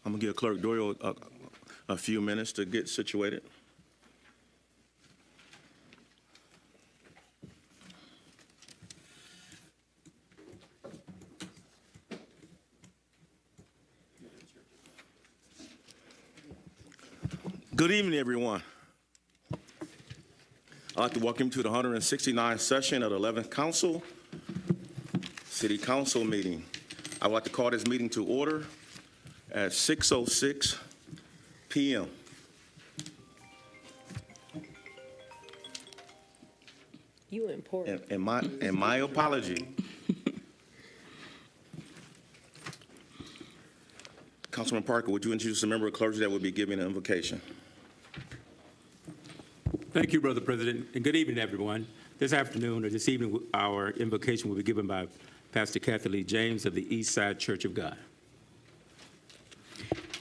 I'm going to give Clerk Doyle a few minutes to get situated. Good evening, everyone. I'd like to welcome you to the 169th session of the 11th Council, City Council meeting. I would like to call this meeting to order at 6:06 p.m. You important. And my apology. Councilman Parker, would you introduce a member of clergy that will be giving an invocation? Thank you, Brother President, and good evening, everyone. This afternoon or this evening, our invocation will be given by Pastor Kathy Lee James of the East Side Church of God.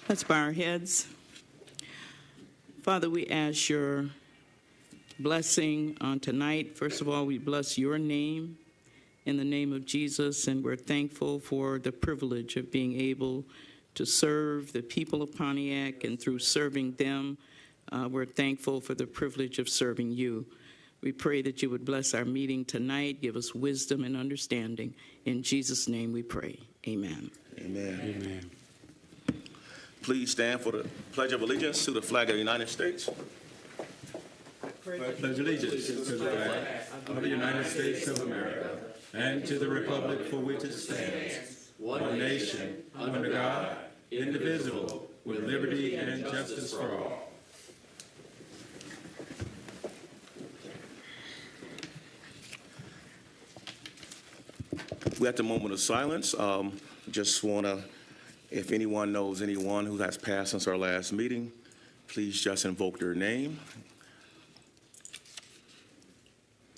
Let's bow our heads. Father, we ask your blessing on tonight. First of all, we bless your name in the name of Jesus, and we're thankful for the privilege of being able to serve the people of Pontiac, and through serving them, we're thankful for the privilege of serving you. We pray that you would bless our meeting tonight, give us wisdom and understanding. In Jesus' name we pray. Amen. Amen. Amen. Please stand for the Pledge of Allegiance to the flag of the United States. Pledge allegiance to the flag of the United States of America and to the republic for which it stands, one nation, under God, indivisible, with liberty and justice for all. We're at the moment of silence. Just want to, if anyone knows anyone who has passed since our last meeting, please just invoke their name.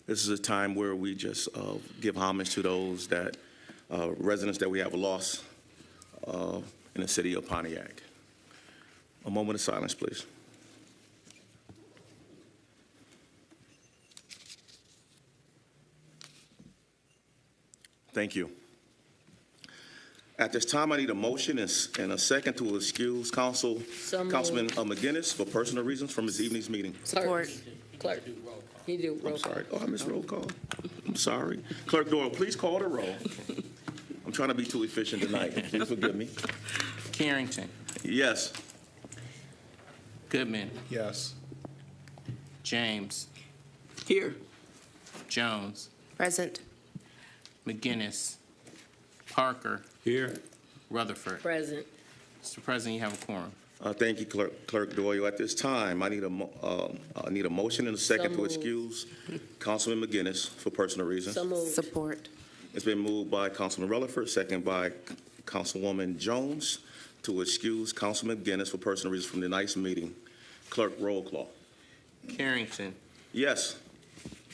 This is a time where we just give homage to those that residents that we have lost in the city of Pontiac. A moment of silence, please. Thank you. At this time, I need a motion and a second to excuse Councilman McGinnis for personal reasons from his evening's meeting. Support. Clerk. You do roll I'm call. sorry. Oh, I missed roll call. I'm sorry. Clerk Doyle, please call the roll. I'm trying to be too efficient tonight. Please forgive me. Carrington. Yes. Goodman. Yes. James. Here. Jones. Present. McGinnis. Parker. Here. Rutherford. Present. Mr. President, you have a quorum. Thank you, Clerk Doyle. At this time, I need a motion and a second to excuse Councilman McGinnis for personal reasons. So moved. Support. It's been moved by Councilman Rutherford, second by Councilwoman Jones, to excuse Councilman McGinnis for personal reasons from tonight's meeting. Clerk, roll call. Carrington. Yes.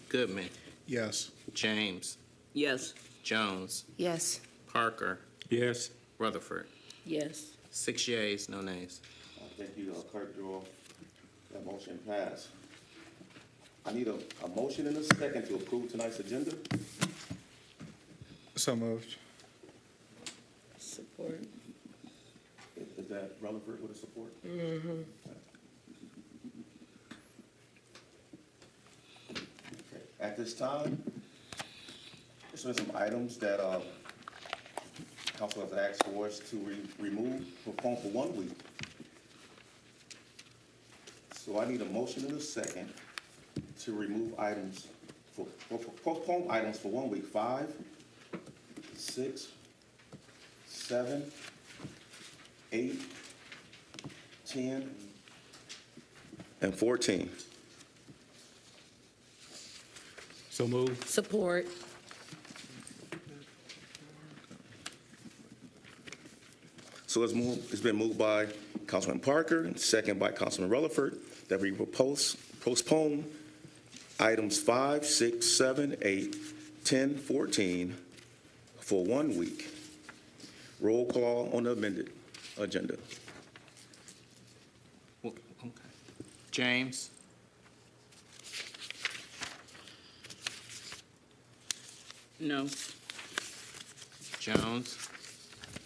Goodman. Yes. James. Yes. Jones. Yes. Parker. Yes. Rutherford. Yes. 6 yeas, no nays. Thank you, Clerk Doyle. That motion passed. I need a motion and a second to approve tonight's agenda. So moved. Support. Is that Rutherford with a support? Mm-hmm. Okay. At this time, there's been some items that Council has asked for us to remove from phone for 1 week. So I need a motion and a second to remove items for postpone items for 1 week. 5, 6, 7, 8, 10, and 14. So moved. Support. So it's been moved by Councilman Parker and second by Councilman Rutherford that we postpone items 5, 6, 7, 8, 10, 14 for 1 week. Roll call on the amended agenda. Well, okay. James. No. Jones.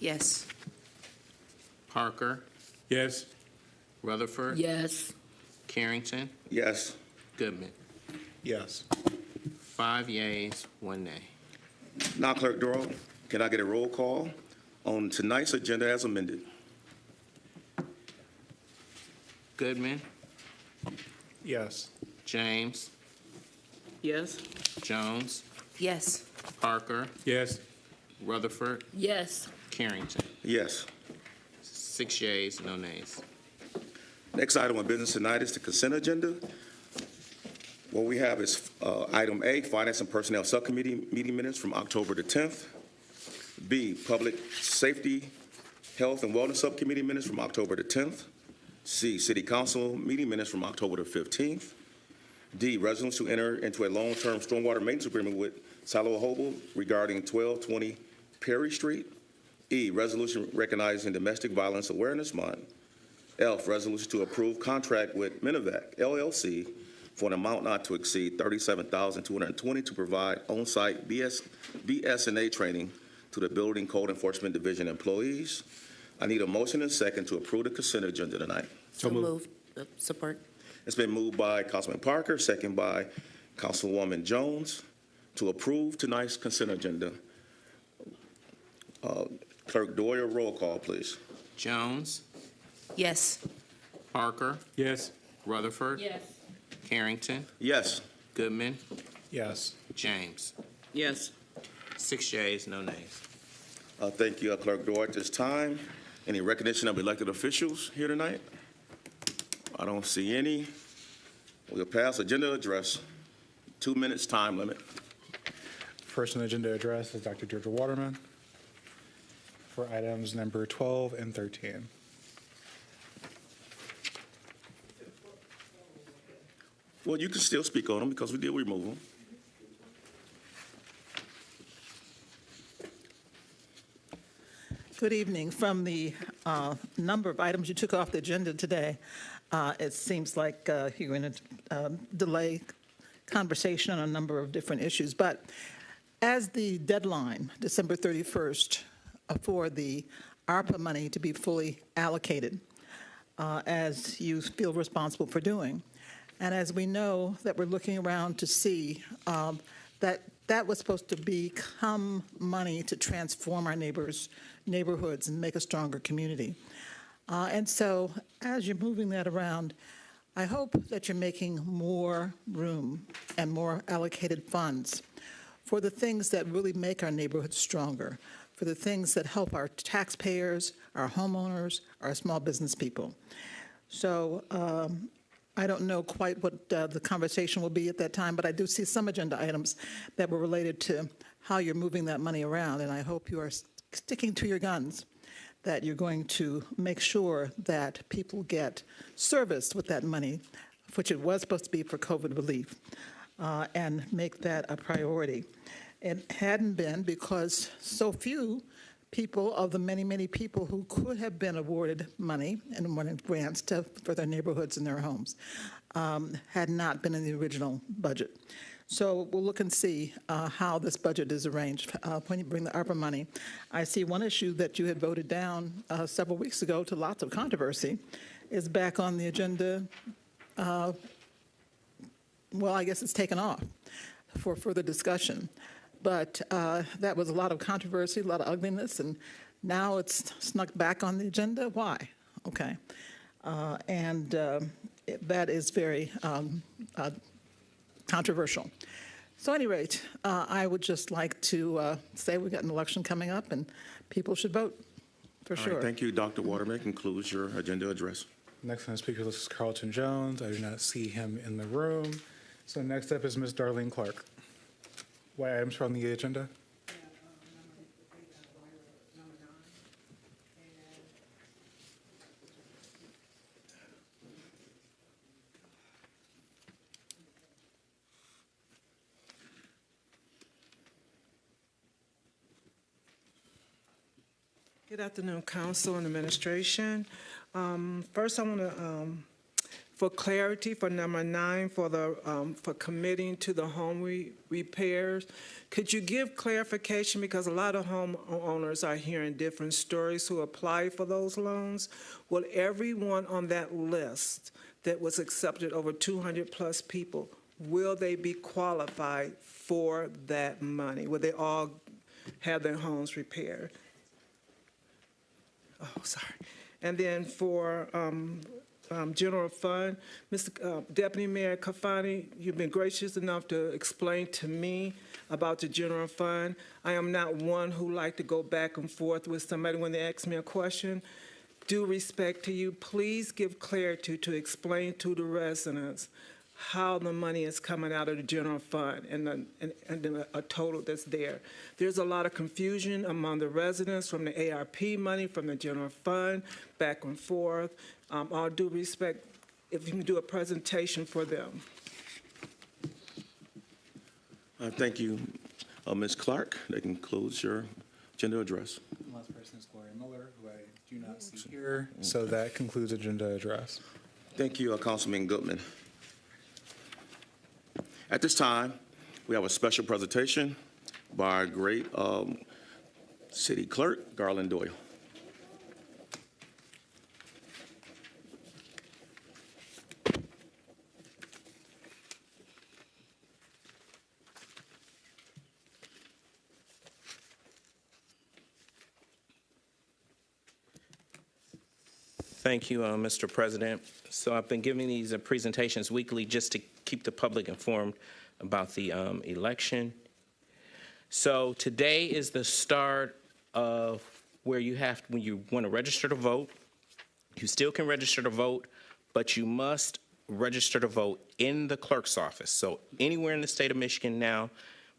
Yes. Parker. Yes. Rutherford. Yes. Carrington. Yes. Goodman. Yes. 5 yeas, 1 nay. Now, Clerk Doral, can I get a roll call on tonight's agenda as amended? Goodman. Yes. James. Yes? Jones. Yes. Parker. Yes. Rutherford. Yes. Carrington. Yes. 6 yeas, no nays. Next item of business tonight is the consent agenda. What we have is item A, Finance and Personnel Subcommittee meeting minutes from October the 10th. B, Public Safety, Health and Wellness Subcommittee minutes from October the 10th. C, City Council meeting minutes from October the 15th. D, resolution to enter into a long-term stormwater maintenance agreement with Silo Hobel regarding 1220 Perry Street. E, resolution recognizing Domestic Violence Awareness Month. F, resolution to approve contract with Minovac LLC for an amount not to exceed $37,220 to provide on-site BSNA training to the Building Code Enforcement Division employees. I need a motion and a second to approve the consent agenda tonight. So moved. Support. It's been moved by Councilman Parker, second by Councilwoman Jones to approve tonight's consent agenda. Clerk Doyle, roll call, please. Jones. Yes. Parker. Yes. Rutherford. Yes. Carrington. Yes. Goodman. Yes. James. Yes. 6 yeas, no nays. Thank you, Clerk Doyle. At this time, any recognition of elected officials here tonight? I don't see any. We'll pass agenda address. 2 minutes time limit. First on the agenda address is Dr. Georgia Waterman for items number 12 and 13. Well, you can still speak on them because we did remove them. Good evening. From the number of items you took off the agenda today, it seems like you're going to delay conversation on a number of different issues. But as the deadline, December 31st, for the ARPA money to be fully allocated, as you feel responsible for doing, and as we know that we're looking around to see that was supposed to become money to transform our neighborhoods and make a stronger community. And so as you're moving that around, I hope that you're making more room and more allocated funds for the things that really make our neighborhoods stronger, for the things that help our taxpayers, our homeowners, our small business people. So I don't know quite what the conversation will be at that time, but I do see some agenda items that were related to how you're moving that money around, and I hope you are sticking to your guns, that you're going to make sure that people get service with that money, which it was supposed to be for COVID relief, and make that a priority. It hadn't been because so few people of the many, many people who could have been awarded money and wanted grants for their neighborhoods and their homes had not been in the original budget. So we'll look and see how this budget is arranged when you bring the ARPA money. I see one issue that you had voted down several weeks ago to lots of controversy is back on the agenda. Well, I guess it's taken off for further discussion. But that was a lot of controversy, a lot of ugliness, and now it's snuck back on the agenda. Why? Okay. That is very controversial. So at any rate, I would just like to say we've got an election coming up, and people should vote, for All sure. right, thank you, Dr. Waterman. Concludes your agenda address. Next on the speaker list is Carlton Jones. I do not see him in the room. So next up is Ms. Darlene Clark. What items are on the agenda? Good afternoon, Council and Administration. First, I want to For clarity, for number 9, for committing to the home repairs, could you give clarification, because a lot of homeowners are hearing different stories who apply for those loans? Will everyone on that list that was accepted, over 200-plus people, will they be qualified for that money? Will they all have their homes repaired? Oh, sorry. And then for general fund, Mr. Deputy Mayor Kafani, you've been gracious enough to explain to me about the general fund. I am not one who like to go back and forth with somebody when they ask me a question. Due respect to you, please give clarity to explain to the residents how the money is coming out of the general fund and a total that's there. There's a lot of confusion among the residents from the ARP money, from the general fund, back and forth. All due respect, if you can do a presentation for them. Thank you, Ms. Clark. That concludes your agenda address. The last person is Gloria Miller, who I do not see here. So that concludes agenda address. Thank you, Councilman Goodman. At this time, we have a special presentation by our great City Clerk, Garland Doyle. Thank you, Mr. President. So I've been giving these presentations weekly just to keep the public informed about the election. So today is the start of where you have, when you want to register to vote, you still can register to vote, but you must register to vote in the clerk's office. So anywhere in the state of Michigan now,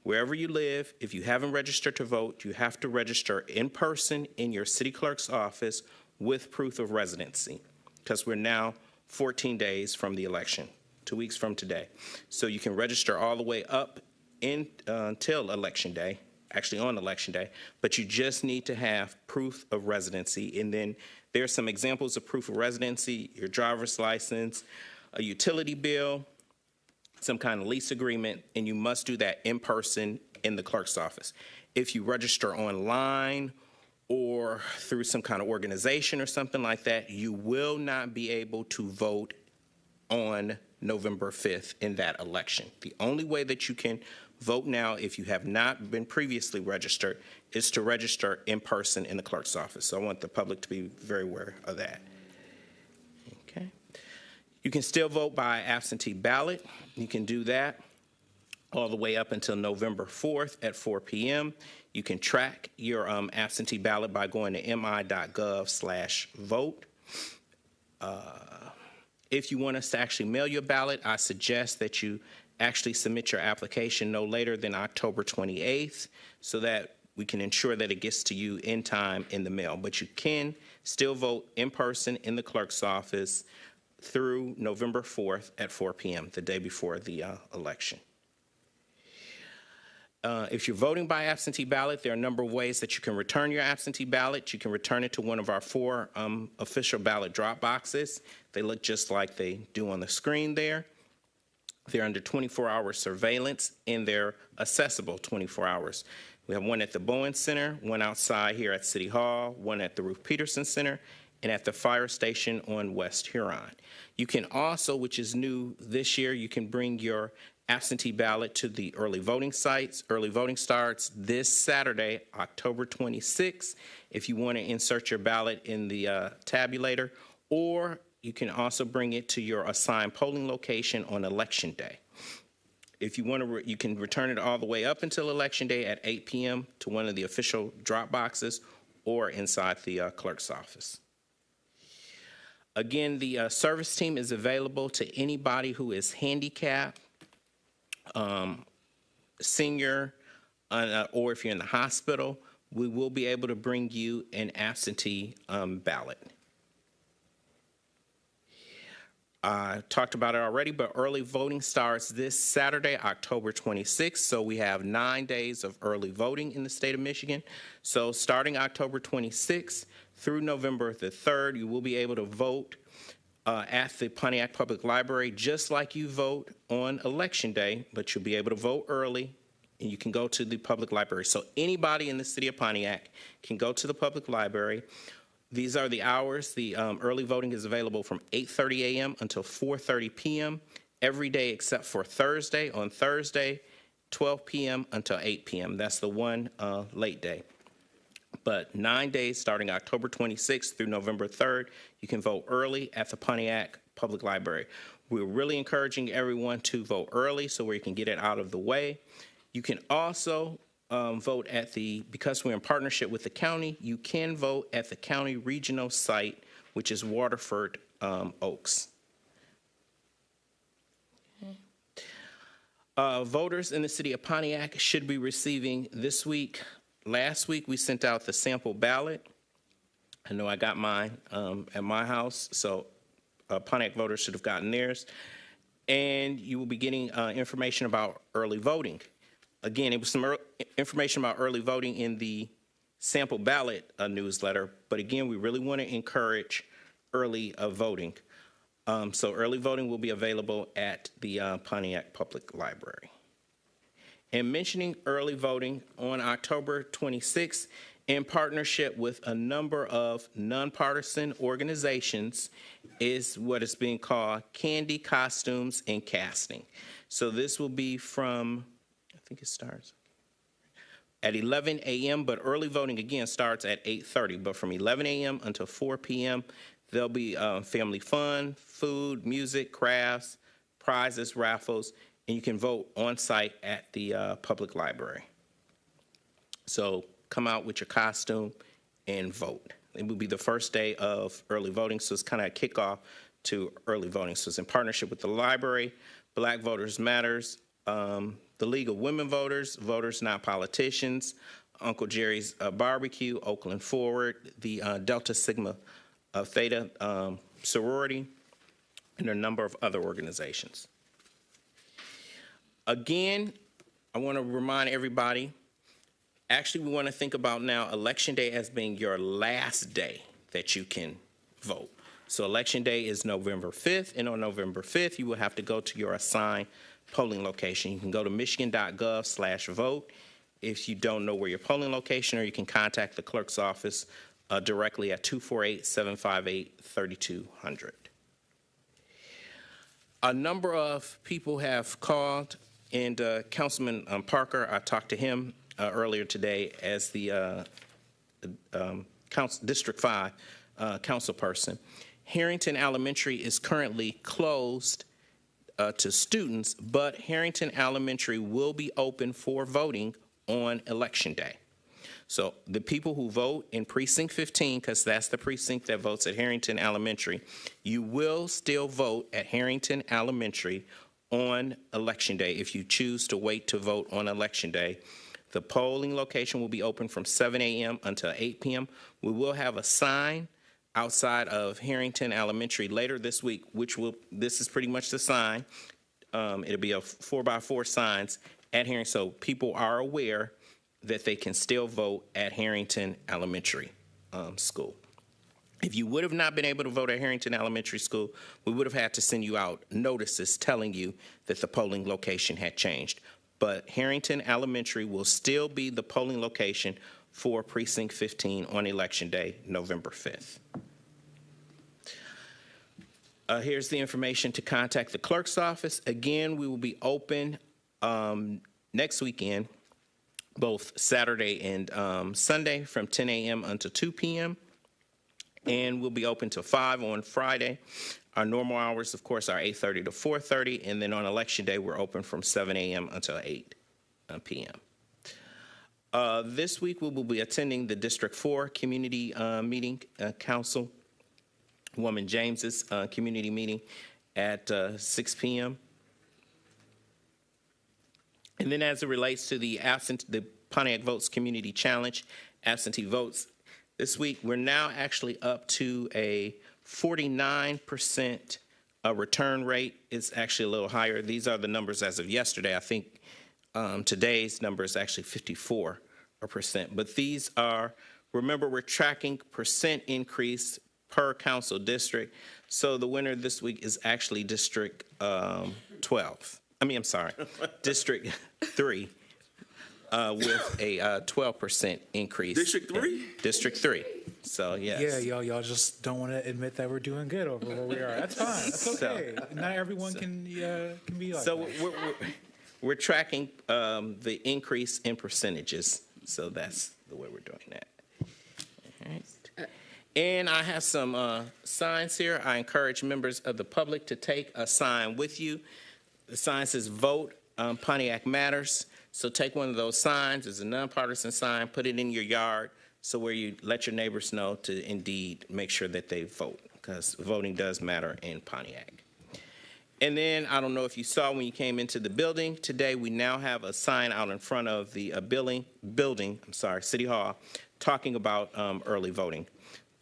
wherever you live, if you haven't registered to vote, you have to register in person in your city clerk's office with proof of residency, because we're now 14 days from the election, 2 weeks from today. So you can register all the way up until Election Day, actually on Election Day, but you just need to have proof of residency. And then there's some examples of proof of residency: your driver's license, a utility bill, some kind of lease agreement, and you must do that in person in the clerk's office. If you register online or through some kind of organization or something like that, you will not be able to vote on November 5th in that election. The only way that you can vote now, if you have not been previously registered, is to register in person in the clerk's office. So I want the public to be very aware of that. Okay. You can still vote by absentee ballot. You can do that all the way up until November 4th at 4 p.m. You can track your absentee ballot by going to mi.gov/vote. If you want us to actually mail your ballot, I suggest that you actually submit your application no later than October 28th so that we can ensure that it gets to you in time in the mail. But you can still vote in person in the clerk's office through November 4th at 4 p.m., the day before the election. If you're voting by absentee ballot, there are a number of ways that you can return your absentee ballot. You can return it to one of our 4 official ballot drop boxes. They look just like they do on the screen there. They're under 24-hour surveillance, and they're accessible 24 hours. We have one at the Bowen Center, one outside here at City Hall, one at the Ruth Peterson Center, and at the fire station on West Huron. You can also, which is new this year, you can bring your absentee ballot to the early voting sites. Early voting starts this Saturday, October 26th, if you want to insert your ballot in the tabulator, or you can also bring it to your assigned polling location on Election Day. If you want to, you can return it all the way up until Election Day at 8 p.m. to one of the official drop boxes or inside the clerk's office. Again, the service team is available to anybody who is handicapped, senior, or if you're in the hospital. We will be able to bring you an absentee ballot. I talked about it already, but early voting starts this Saturday, October 26th. So we have 9 days of early voting in the state of Michigan. So starting October 26th through November the 3rd, you will be able to vote at the Pontiac Public Library, just like you vote on Election Day, but you'll be able to vote early, and you can go to the public library. So anybody in the city of Pontiac can go to the public library. These are the hours. The early voting is available from 8:30 a.m. until 4:30 p.m. every day except for Thursday. On Thursday, 12 p.m. until 8 p.m. That's the one late day. But 9 days starting October 26th through November 3rd, you can vote early at the Pontiac Public Library. We're really encouraging everyone to vote early so where you can get it out of the way. You can also vote at because we're in partnership with the county, you can vote at the county regional site, which is Waterford Oaks. Voters in the city of Pontiac should be receiving this week. Last week, we sent out the sample ballot. I know I got mine at my house, so Pontiac voters should have gotten theirs. And you will be getting information about early voting. Again, it was some information about early voting in the sample ballot newsletter, but again, we really want to encourage early voting. So early voting will be available at the Pontiac Public Library. And mentioning early voting, on October 26th, in partnership with a number of nonpartisan organizations, is what is being called Candy, Costumes, and Casting. So this will be from, I think it starts at 11 a.m., but early voting, again, starts at 8:30. But from 11 a.m. until 4 p.m., there'll be family fun, food, music, crafts, prizes, raffles, and you can vote on site at the public library. So come out with your costume and vote. It will be the first day of early voting, so it's kind of a kickoff to early voting. So it's in partnership with the library, Black Voters Matters, the League of Women Voters, Voters Not Politicians, Uncle Jerry's Barbecue, Oakland Forward, the Delta Sigma Theta sorority, and a number of other organizations. Again, I want to remind everybody, actually we want to think about now Election Day as being your last day that you can vote. So Election Day is November 5th, and on November 5th, you will have to go to your assigned polling location. You can go to michigan.gov/vote if you don't know where your polling location, or you can contact the clerk's office directly at 248-758-3200. A number of people have called, and Councilman Parker, I talked to him earlier today as the District 5 council person. Harrington Elementary is currently closed to students, but Harrington Elementary will be open for voting on Election Day. So the people who vote in Precinct 15, because that's the precinct that votes at Harrington Elementary, you will still vote at Harrington Elementary on Election Day if you choose to wait to vote on Election Day. The polling location will be open from 7 a.m. until 8 p.m. We will have a sign outside of Harrington Elementary later this week, this is pretty much the sign. It'll be a 4x4 signs at Harrington, so people are aware that they can still vote at Harrington Elementary School. If you would have not been able to vote at Harrington Elementary School, we would have had to send you out notices telling you that the polling location had changed. But Harrington Elementary will still be the polling location for Precinct 15 on Election Day, November 5th. Here's the information to contact the clerk's office. Again, we will be open next weekend, both Saturday and Sunday from 10 a.m. until 2 p.m. And we'll be open till 5 on Friday. Our normal hours, of course, are 8:30 to 4:30, and then on Election Day, we're open from 7 a.m. until 8 p.m. This week, we will be attending the District 4 Community Meeting Council, Woman James's community meeting at 6 p.m. And then as it relates to the Pontiac Votes Community Challenge, absentee votes, this week, we're now actually up to a 49% return rate. It's actually a little higher. These are the numbers as of yesterday. I think today's number is actually 54%. But these are, remember, we're tracking percent increase per council district. So the winner this week is actually District 12. District 3, with a 12% increase. District 3? District 3. So, yes. Yeah, y'all just don't want to admit that we're doing good over where we are. That's fine. That's okay. Not everyone can be like So that. we're tracking the increase in percentages. So that's the way we're doing that. All right. And I have some signs here. I encourage members of the public to take a sign with you. The sign says "Vote Pontiac Matters." So take one of those signs. It's a nonpartisan sign. Put it in your yard, so where you let your neighbors know to indeed make sure that they vote, because voting does matter in Pontiac. And then, I don't know if you saw when you came into the building today, we now have a sign out in front of the City Hall, talking about early voting,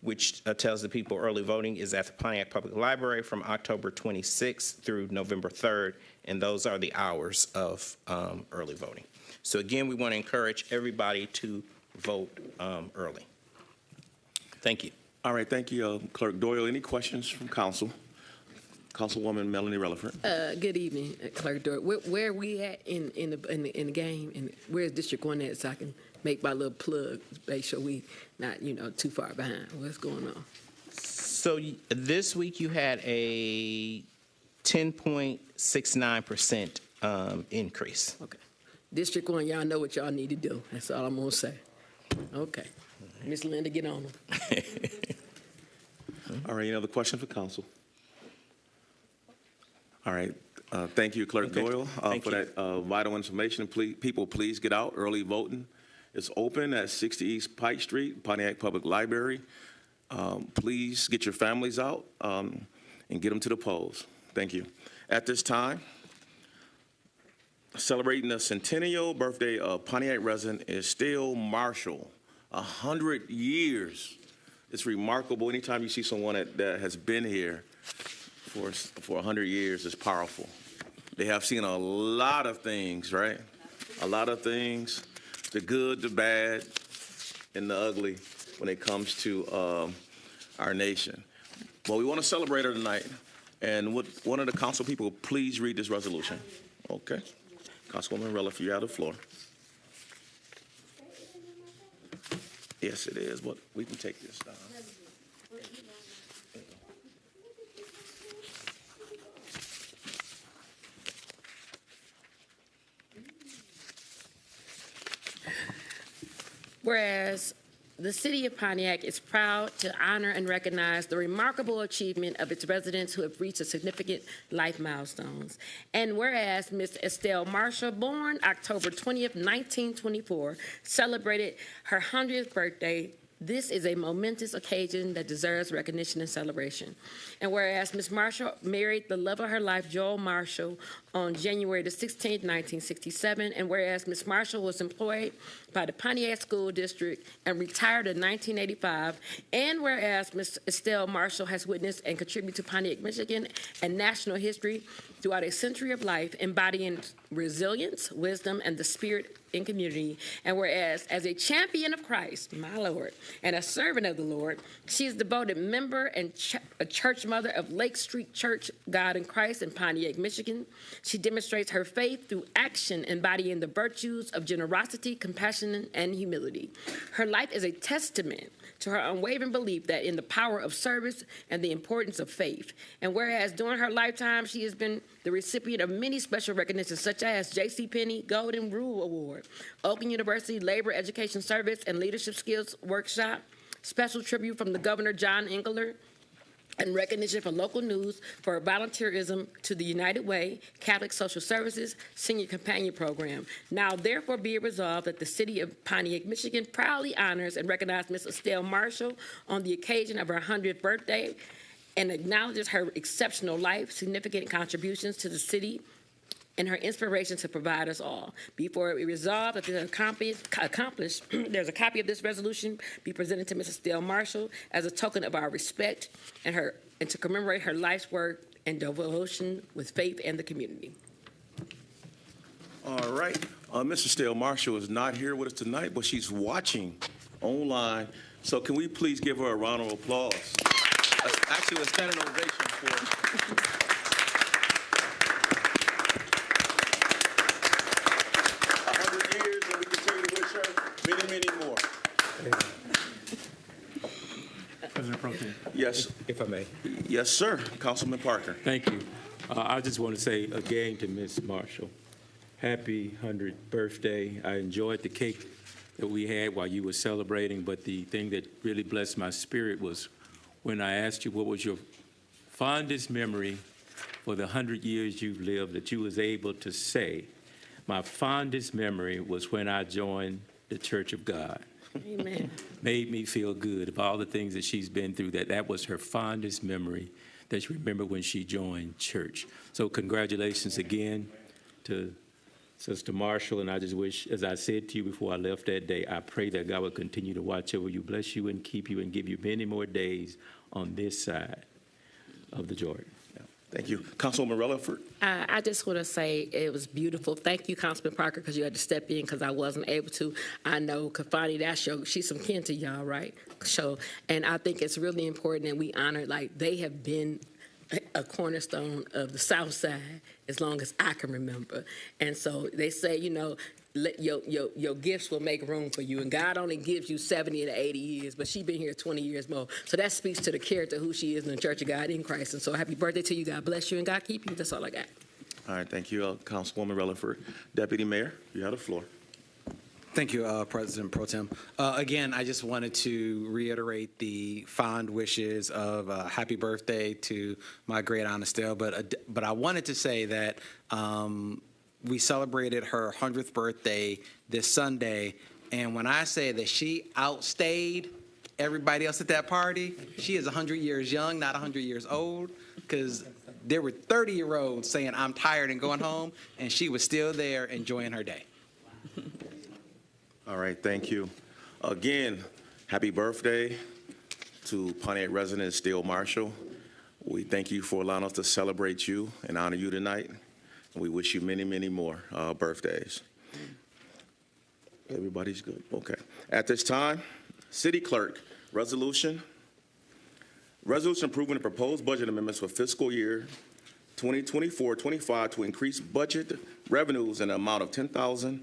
which tells the people early voting is at the Pontiac Public Library from October 26th through November 3rd, and those are the hours of early voting. So again, we want to encourage everybody to vote early. Thank you. All right, thank you, Clerk Doyle. Any questions from council? Councilwoman Melanie Relaford. Good evening, Clerk Doyle. Where are we at in the game, and where's District 1 at, so I can make my little plug, make sure we not too far behind? What's going on? So this week you had a 10.69% increase. Okay, District 1, y'all know what y'all need to do. That's all I'm gonna say. Okay, Miss Linda, get on them. All right, any other question for council? All right, thank you, Clerk Okay. Doyle, Thank for you. that vital information. Please get out. Early voting is open at 60 East Pike Street, Pontiac Public Library. Please get your families out and get them to the polls. Thank you. At this time, celebrating the centennial birthday of Pontiac resident Estelle Marshall, 100 years. It's remarkable. Anytime you see someone that has been here for 100 years, it's powerful. They have seen a lot of things, right? A lot of things, the good, the bad, and the ugly when it comes to our nation. Well, we want to celebrate her tonight. And would one of the council people please read this resolution? Okay. Councilwoman Relaford, you have the floor. Yes, it is, but we can take this down. Whereas the city of Pontiac is proud to honor and recognize the remarkable achievement of its residents who have reached significant life milestones. And whereas Ms. Estelle Marshall, born October 20th, 1924, celebrated her 100th birthday, this is a momentous occasion that deserves recognition and celebration. And whereas Ms. Marshall married the love of her life, Joel Marshall, on January the 16th, 1967, and whereas Ms. Marshall was employed by the Pontiac School District and retired in 1985, and whereas Ms. Estelle Marshall has witnessed and contributed to Pontiac, Michigan, and national history throughout a century of life, embodying resilience, wisdom, and the spirit in community. And whereas, as a champion of Christ, my Lord, and a servant of the Lord, she is a devoted member and a church mother of Lake Street Church, God in Christ in Pontiac, Michigan. She demonstrates her faith through action, embodying the virtues of generosity, compassion, and humility. Her life is a testament to her unwavering belief that in the power of service and the importance of faith. And whereas during her lifetime, she has been the recipient of many special recognitions, such as J.C. Golden Rule Award, Oakland University Labor Education Service and Leadership Skills Workshop, special tribute from the Governor John Engler, and recognition for local news for volunteerism to the United Way, Catholic Social Services, Senior Companion Program. Now, therefore, be it resolved that the city of Pontiac, Michigan proudly honors and recognizes Ms. Estelle Marshall on the occasion of her 100th birthday and acknowledges her exceptional life, significant contributions to the city, and her inspiration to provide us all. Before it be resolved that there's accomplished, there's a copy of this resolution be presented to Mrs. Estelle Marshall as a token of our respect and to commemorate her life's work and devotion with faith and the community. All right. Mrs. Estelle Marshall is not here with us tonight, but she's watching online. So can we please give her a round of applause? Actually, a standing ovation for 100 years, and we continue to wish her many, many more. President Pro Tem. Yes, If I may. yes, sir. Councilman Parker. Thank you. I just want to say again to Ms. Marshall, happy 100th birthday. I enjoyed the cake that we had while you were celebrating, but the thing that really blessed my spirit was when I asked you what was your fondest memory for the 100 years you've lived, that you was able to say, my fondest memory was when I joined the Church of God. Amen. Made me feel good of all the things that she's been through, that was her fondest memory that she remembered when she joined church. So congratulations again to Sister Marshall, and I just wish, as I said to you before I left that day, I pray that God will continue to watch over you, bless you, and keep you, and give you many more days on this side of the Jordan. Thank you. Councilwoman Rutherford. I just want to say it was beautiful. Thank you, Councilman Parker, because you had to step in because I wasn't able to. I know Kafani, she's some kin to y'all, right? So, and I think it's really important that we honor, like, they have been a cornerstone of the South Side as long as I can remember. And so they say, you know, your gifts will make room for you. And God only gives you 70 to 80 years, but she's been here 20 years more. So that speaks to the character who she is in the Church of God in Christ. And so happy birthday to you. God bless you and God keep you. That's all I got. All right, thank you, Councilwoman Rutherford. Deputy Mayor, you have the floor. Thank you, President Pro Tem. Again, I just wanted to reiterate the fond wishes of happy birthday to my great Aunt Estelle, but I wanted to say that we celebrated her 100th birthday this Sunday, and when I say that she outstayed everybody else at that party, she is 100 years young, not 100 years old, because there were 30-year-olds saying, I'm tired and going home, and she was still there enjoying her day. All right, thank you. Again, happy birthday to Pontiac resident Steele Marshall. We thank you for allowing us to celebrate you and honor you tonight. And we wish you many, many more birthdays. Everybody's good. Okay. At this time, City Clerk, resolution approving the proposed budget amendments for fiscal year 2024-25 to increase budget revenues in the amount of $10,000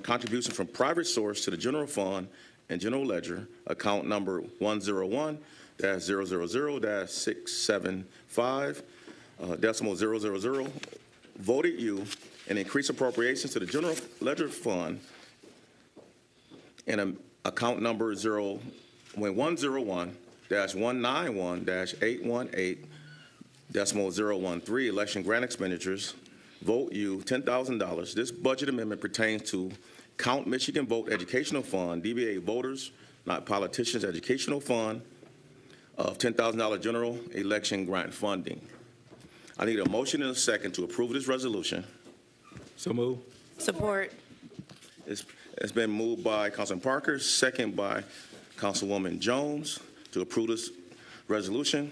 contribution from private source to the general fund and general ledger, account number 101-000-675, decimal 000, voted you, and increase appropriations to the general ledger fund in account number 101-191-818, decimal 013, election grant expenditures, vote you, $10,000. This budget amendment pertains to Count Michigan Vote Educational Fund, DBA Voters, Not Politicians Educational Fund, of $10,000 general election grant funding. I need a motion and a second to approve this resolution. So move. Support. It's been moved by Councilman Parker, second by Councilwoman Jones to approve this resolution.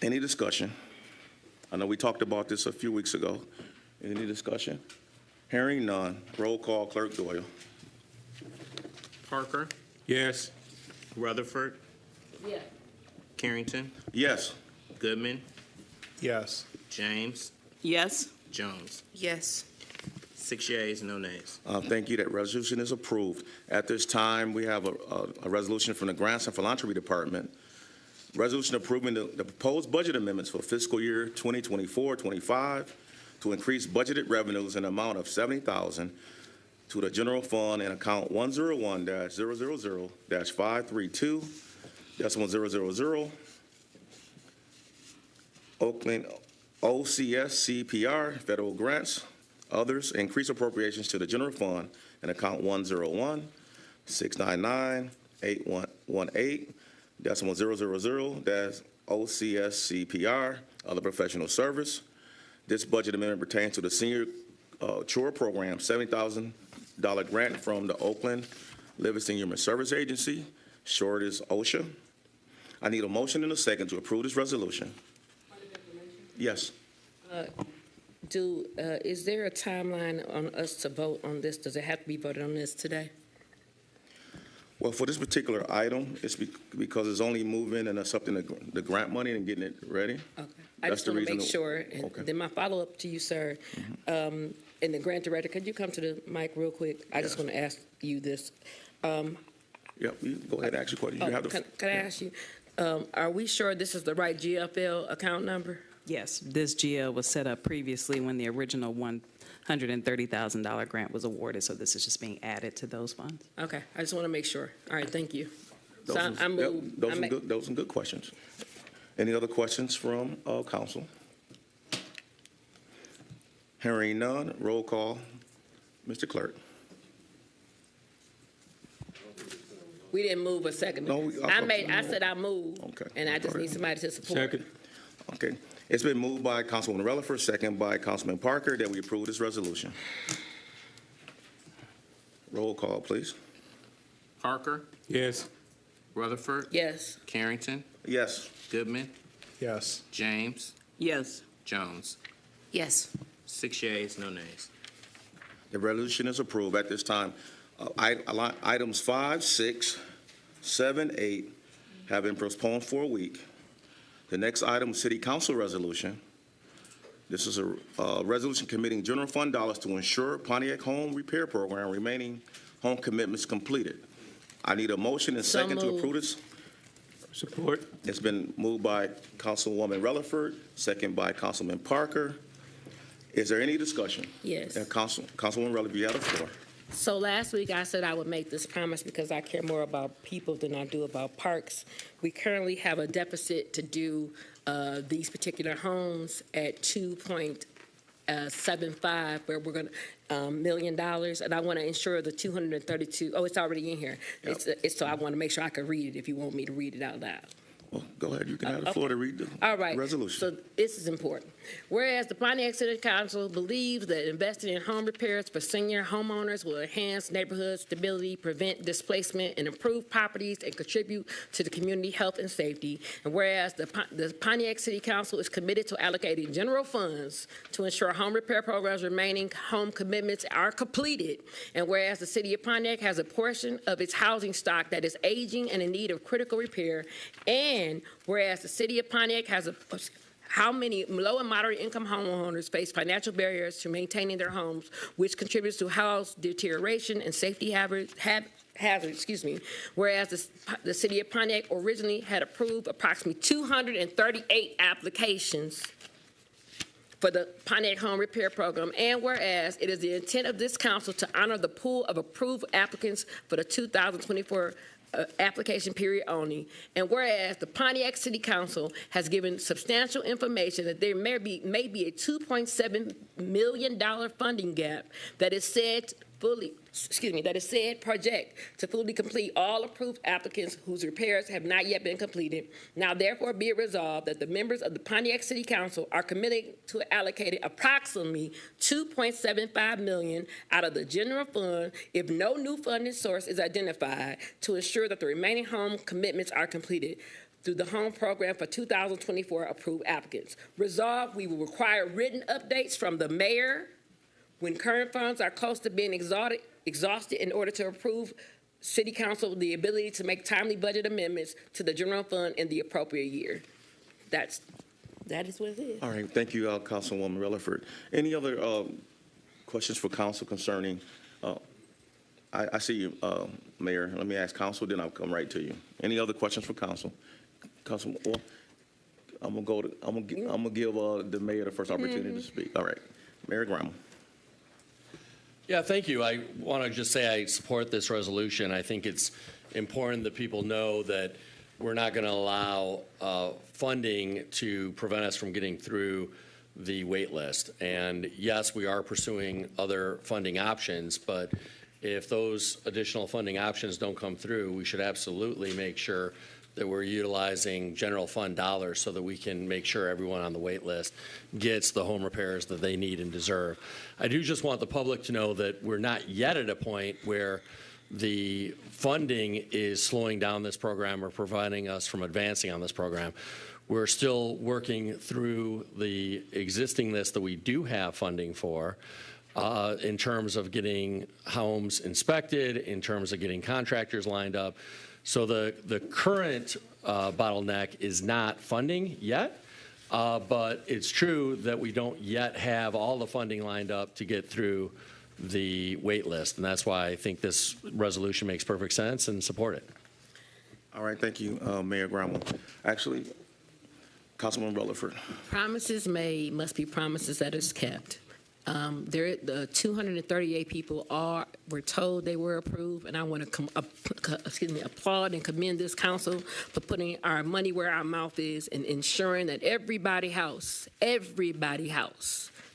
Any discussion? I know we talked about this a few weeks ago. Any discussion? Hearing none. Roll call, Clerk Doyle. Parker, Yes. Rutherford, Yeah. Carrington, Yes. Goodman, Yes. James, Yes. Jones. Yes. 6 yeas, no nays. Thank you. That resolution is approved. At this time, we have a resolution from the Grants and Philanthropy Department. Resolution approving the proposed budget amendments for fiscal year 2024-25 to increase budgeted revenues in the amount of $70,000 to the general fund in account 101-000-532, decimal 000, Oakland OCS CPR, federal grants, others, increase appropriations to the general fund in account 101-699-8118, decimal 000, that's OCS CPR, other professional service. This budget amendment pertains to the senior chore program, $70,000 grant from the Oakland Livingston Human Service Agency, short is OSHA. I need a motion and a second to approve this resolution. Yes. Is there a timeline on us to vote on this? Does it have to be voted on this today? Well, for this particular item, it's because it's only moving and something, the grant money and getting it ready. Okay. I That's just the want to make reason. sure, and Okay. then my follow-up to you, sir, and the grant director, could you come to the mic real quick? I just Yes. want to ask you this. Yep, you go ahead and ask your question. You have the. Can I ask you, are we sure this is the right GFL account number? Yes, this GL was set up previously when the original $130,000 grant was awarded, so this is just being added to those funds. Okay, I just want to make sure. All right, thank you. So Those I are- yep, move. Those are good, those are good questions. Any other questions from council? Hearing none, roll call. Mr. Clerk. We didn't move a second. No, I said I moved. Okay. And I just need somebody to support. Second. Okay. It's been moved by Councilwoman Rutherford, second by Councilman Parker, that we approve this resolution. Roll call, please. Parker, Yes. Rutherford, Yes. Carrington, Yes. Goodman, Yes. James, Yes. Jones. Yes. 6 yeas, no nays. The resolution is approved at this time. Items 5, 6, 7, 8 have been postponed for a week. The next item, City Council resolution. This is a resolution committing general fund dollars to ensure Pontiac Home Repair Program remaining home commitments completed. I need a motion and So second to moved. approve this. Support. It's been moved by Councilwoman Rutherford, second by Councilman Parker. Is there any discussion? Yes. Councilwoman Rutherford, you have the floor. So last week, I said I would make this promise because I care more about people than I do about parks. We currently have a deficit to do these particular homes at $2.75, where we're going to $1 million, and I want to ensure the 232. Oh, it's already in here. It's so I want to make sure I can read it if you want me to read it out loud. Well, go ahead. You can have the floor to read the All right. resolution. So this is important. Whereas the Pontiac City Council believes that investing in home repairs for senior homeowners will enhance neighborhood stability, prevent displacement, and improve properties and contribute to the community health and safety. And whereas the Pontiac City Council is committed to allocating general funds to ensure home repair programs remaining home commitments are completed. And whereas the city of Pontiac has a portion of its housing stock that is aging and in need of critical repair, and whereas the city of Pontiac has how many low and moderate income homeowners face financial barriers to maintaining their homes, which contributes to house deterioration and safety hazards, whereas the city of Pontiac originally had approved approximately 238 applications for the Pontiac Home Repair Program, and whereas it is the intent of this council to honor the pool of approved applicants for the 2024 application period only, and whereas the Pontiac City Council has given substantial information that there may be a $2.7 million funding gap that is said project to fully complete all approved applicants whose repairs have not yet been completed. Now therefore be it resolved that the members of the Pontiac City Council are committed to allocating approximately $2.75 million out of the general fund if no new funding source is identified to ensure that the remaining home commitments are completed through the home program for 2024 approved applicants. Resolved, we will require written updates from the mayor when current funds are close to being exhausted in order to approve City Council the ability to make timely budget amendments to the general fund in the appropriate year. That is what it is. All right. Thank you, Councilwoman Rutherford. Any other questions for council concerning? I see you, Mayor. Let me ask council, then I'll come right to you. Any other questions for council? Council, well, I'm gonna give the mayor the first opportunity to speak. All right, Mayor Graham. Yeah, thank you. I want to just say I support this resolution. I think it's important that people know that we're not going to allow funding to prevent us from getting through the wait list. And yes, we are pursuing other funding options, but if those additional funding options don't come through, we should absolutely make sure that we're utilizing general fund dollars so that we can make sure everyone on the wait list gets the home repairs that they need and deserve. I do just want the public to know that we're not yet at a point where the funding is slowing down this program or preventing us from advancing on this program. We're still working through the existing list that we do have funding for. in terms of getting homes inspected, in terms of getting contractors lined up. So the current bottleneck is not funding yet, but it's true that we don't yet have all the funding lined up to get through the wait list, and that's why I think this resolution makes perfect sense and support it. All right, thank you, Mayor Graham. Actually, Councilman Rutherford. Promises made must be promises that is kept. The 238 people were told they were approved, and I want to applaud and commend this council for putting our money where our mouth is and ensuring that everybody house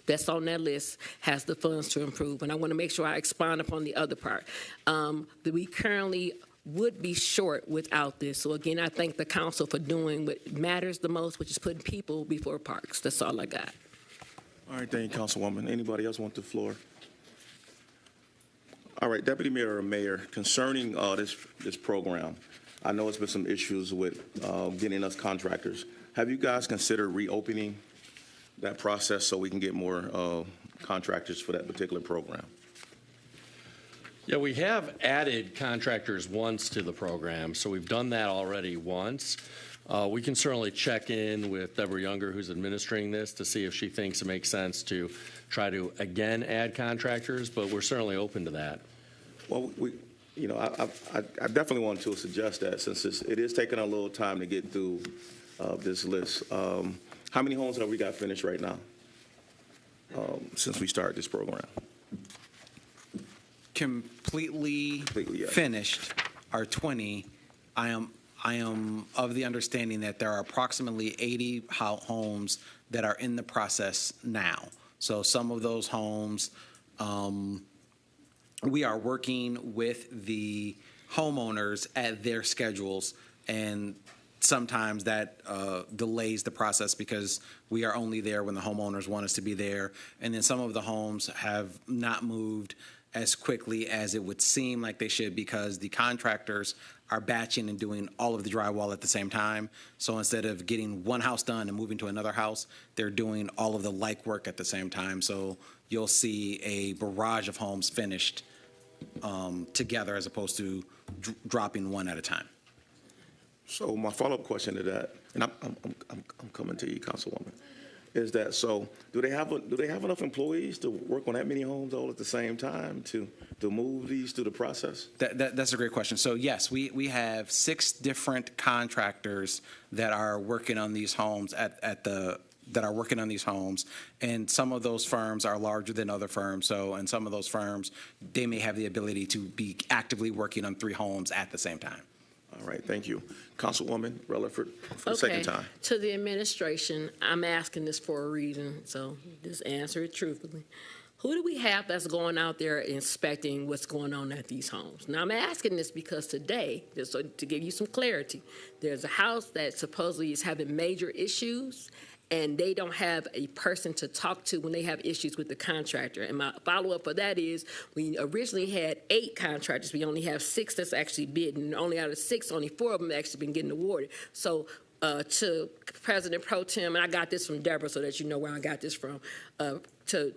that's on that list has the funds to improve. And I want to make sure I expound upon the other part. That we currently would be short without this. So again, I thank the council for doing what matters the most, which is putting people before parks. That's all I got. All right, thank you, Councilwoman. Anybody else want the floor? All right, Deputy Mayor or Mayor, concerning this program, I know it's been some issues with getting us contractors. Have you guys considered reopening that process so we can get more contractors for that particular program? Yeah, we have added contractors once to the program, so we've done that already once. We can certainly check in with Deborah Younger, who's administering this, to see if she thinks it makes sense to try to again add contractors, but we're certainly open to that. Well, I definitely want to suggest that since it is taking a little time to get through this list. How many homes have we got finished right now since we started this program? Completely Yes. finished are 20. I am of the understanding that there are approximately 80 homes that are in the process now. So some of those homes, we are working with the homeowners at their schedules, and sometimes that delays the process because we are only there when the homeowners want us to be there. And then some of the homes have not moved as quickly as it would seem like they should because the contractors are batching and doing all of the drywall at the same time. So instead of getting one house done and moving to another house, they're doing all of the like work at the same time. So you'll see a barrage of homes finished together as opposed to dropping one at a time. So my follow-up question to that, and I'm coming to you, Councilwoman, is that so? Do they have enough employees to work on that many homes all at the same time to move these through the process? That's a great question. So yes, we have 6 different contractors that are working on these homes that are working on these homes, and some of those firms are larger than other firms. So in some of those firms, they may have the ability to be actively working on 3 homes at the same time. All right, thank you. Councilwoman Rutherford, for the second time. To the administration, I'm asking this for a reason, so just answer it truthfully. Who do we have that's going out there inspecting what's going on at these homes? Now, I'm asking this because today, just so to give you some clarity, there's a house that supposedly is having major issues, and they don't have a person to talk to when they have issues with the contractor. And my follow-up for that is, we originally had 8 contractors. We only have 6 that's actually bidding. And only out of 6, only 4 of them have actually been getting awarded. So to President Pro Tem, and I got this from Deborah so that you know where I got this from, to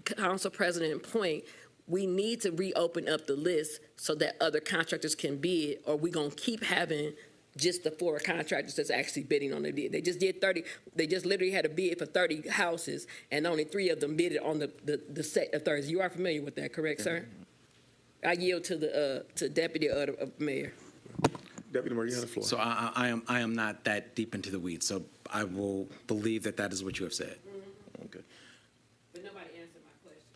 Council President Point, we need to reopen up the list so that other contractors can bid, or we're going to keep having just the 4 contractors that's actually bidding on the bid. They just did 30. They just literally had a bid for 30 houses, and only 3 of them bidded on the set of 30. You are familiar with that, correct, sir? I yield to the Deputy Mayor. Deputy Mayor, you have the floor. So I am not that deep into the weeds. So I will believe that is what you have said. Okay. But nobody answered my question.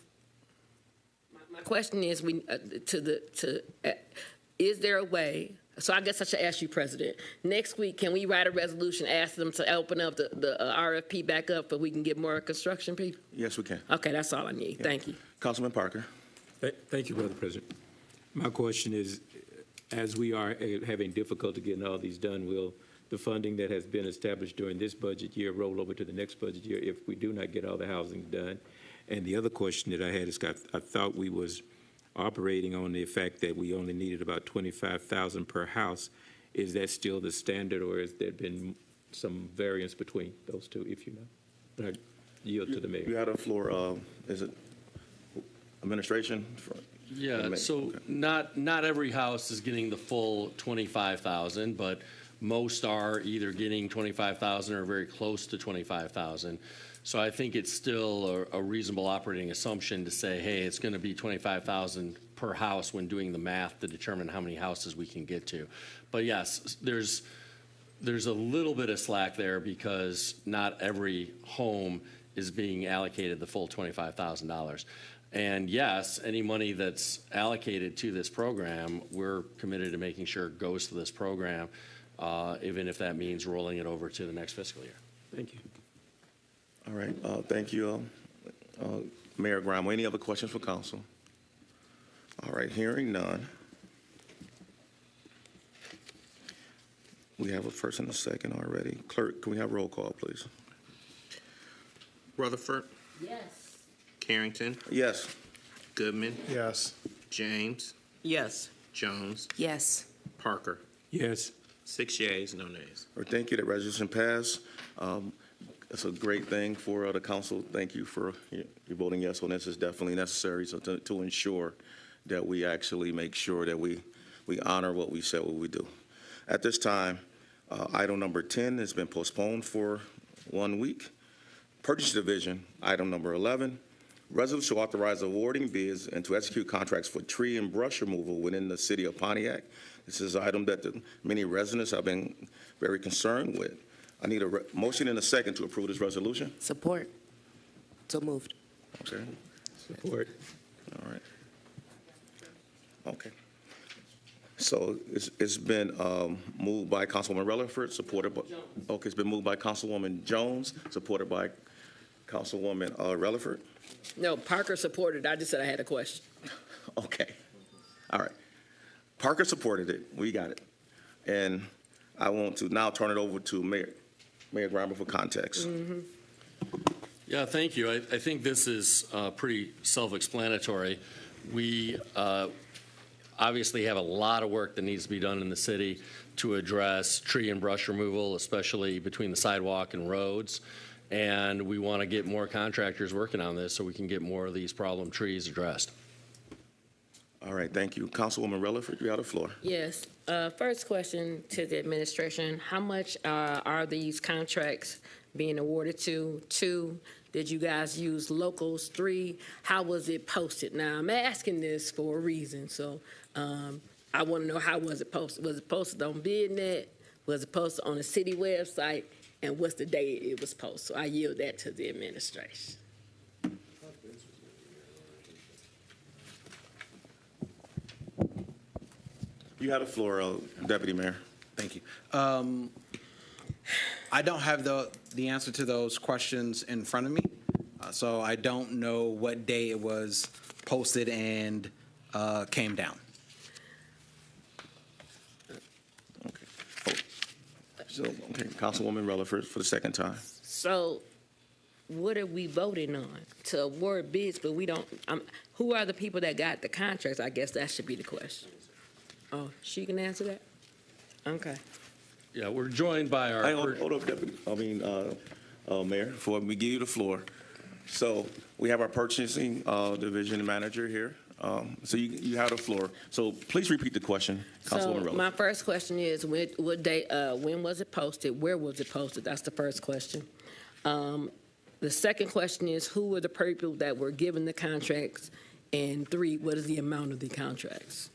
My question is, is there a way? So I guess I should ask you, President. Next week, can we write a resolution, ask them to open up the RFP back up so we can get more construction people? Yes, we can. Okay, that's all I need. Yeah. Thank you. Councilman Parker. Thank you, Brother President. My question is, as we are having difficulty getting all these done, will the funding that has been established during this budget year roll over to the next budget year if we do not get all the housing done? And the other question that I had is, I thought we was operating on the fact that we only needed about $25,000 per house. Is that still the standard, or has there been some variance between those two, if you know? I yield to the mayor. You have the floor. Is it administration? Yeah, so not every house is getting the full 25,000, but most are either getting 25,000 or very close to 25,000. So I think it's still a reasonable operating assumption to say, hey, it's going to be 25,000 per house when doing the math to determine how many houses we can get to. But yes, there's a little bit of slack there because not every home is being allocated the full $25,000. And yes, any money that's allocated to this program, we're committed to making sure it goes to this program, even if that means rolling it over to the next fiscal year. Thank you. All right, thank you, Mayor Grimo. Any other questions for council? All right, hearing none. We have a first and a second already. Clerk, can we have roll call, please? Rutherford, Yes. Carrington, Yes. Goodman, Yes. James, Yes. Jones, Yes. Parker. Yes. 6 yeas, no nays. All right, thank you. That resolution passed. It's a great thing for the council. Thank you for your voting yes on this. It's definitely necessary so to ensure that we actually make sure that we honor what we said we would do. At this time, item number 10 has been postponed for 1 week. Purchase Division, item number 11, resolution to authorize awarding bids and to execute contracts for tree and brush removal within the city of Pontiac. This is an item that many residents have been very concerned with. I need a motion and a second to approve this resolution. Support. So moved. Okay. Support. All right. Okay. So it's been moved by Councilwoman Rutherford, supported by, okay, it's been moved by Councilwoman Jones, supported by Councilwoman Rutherford. No, Parker supported. I just said I had a question. Okay. All right. Parker supported it. We got it. And I want to now turn it over to Mayor Grimo for context. Yeah, thank you. I think this is pretty self-explanatory. We obviously have a lot of work that needs to be done in the city to address tree and brush removal, especially between the sidewalk and roads. And we want to get more contractors working on this so we can get more of these problem trees addressed. All right, thank you. Councilwoman Rutherford, you have the floor. Yes. First question to the administration, how much are these contracts being awarded to? 2, did you guys use locals? 3, how was it posted? Now, I'm asking this for a reason, so I want to know how was it posted? Was it posted on BidNet? Was it posted on the city website? And what's the day it was posted? So I yield that to the administration. You have the floor, Deputy Mayor. Thank you. I don't have the answer to those questions in front of me, so I don't know what day it was posted and came down. Okay. So, okay, Councilwoman Rutherford for the second time. So what are we voting on? To award bids, but we don't, who are the people that got the contracts? I guess that should be the question. Oh, she can answer that? Okay. Yeah, we're joined by our... Hold up, Deputy. Mayor, before we give you the floor. So we have our purchasing division manager here. So you have the floor. So please repeat the question, Councilwoman So Rutherford. my first question is, what day, when was it posted? Where was it posted? That's the first question. The second question is, who were the people that were given the contracts? And 3, what is the amount of the contracts?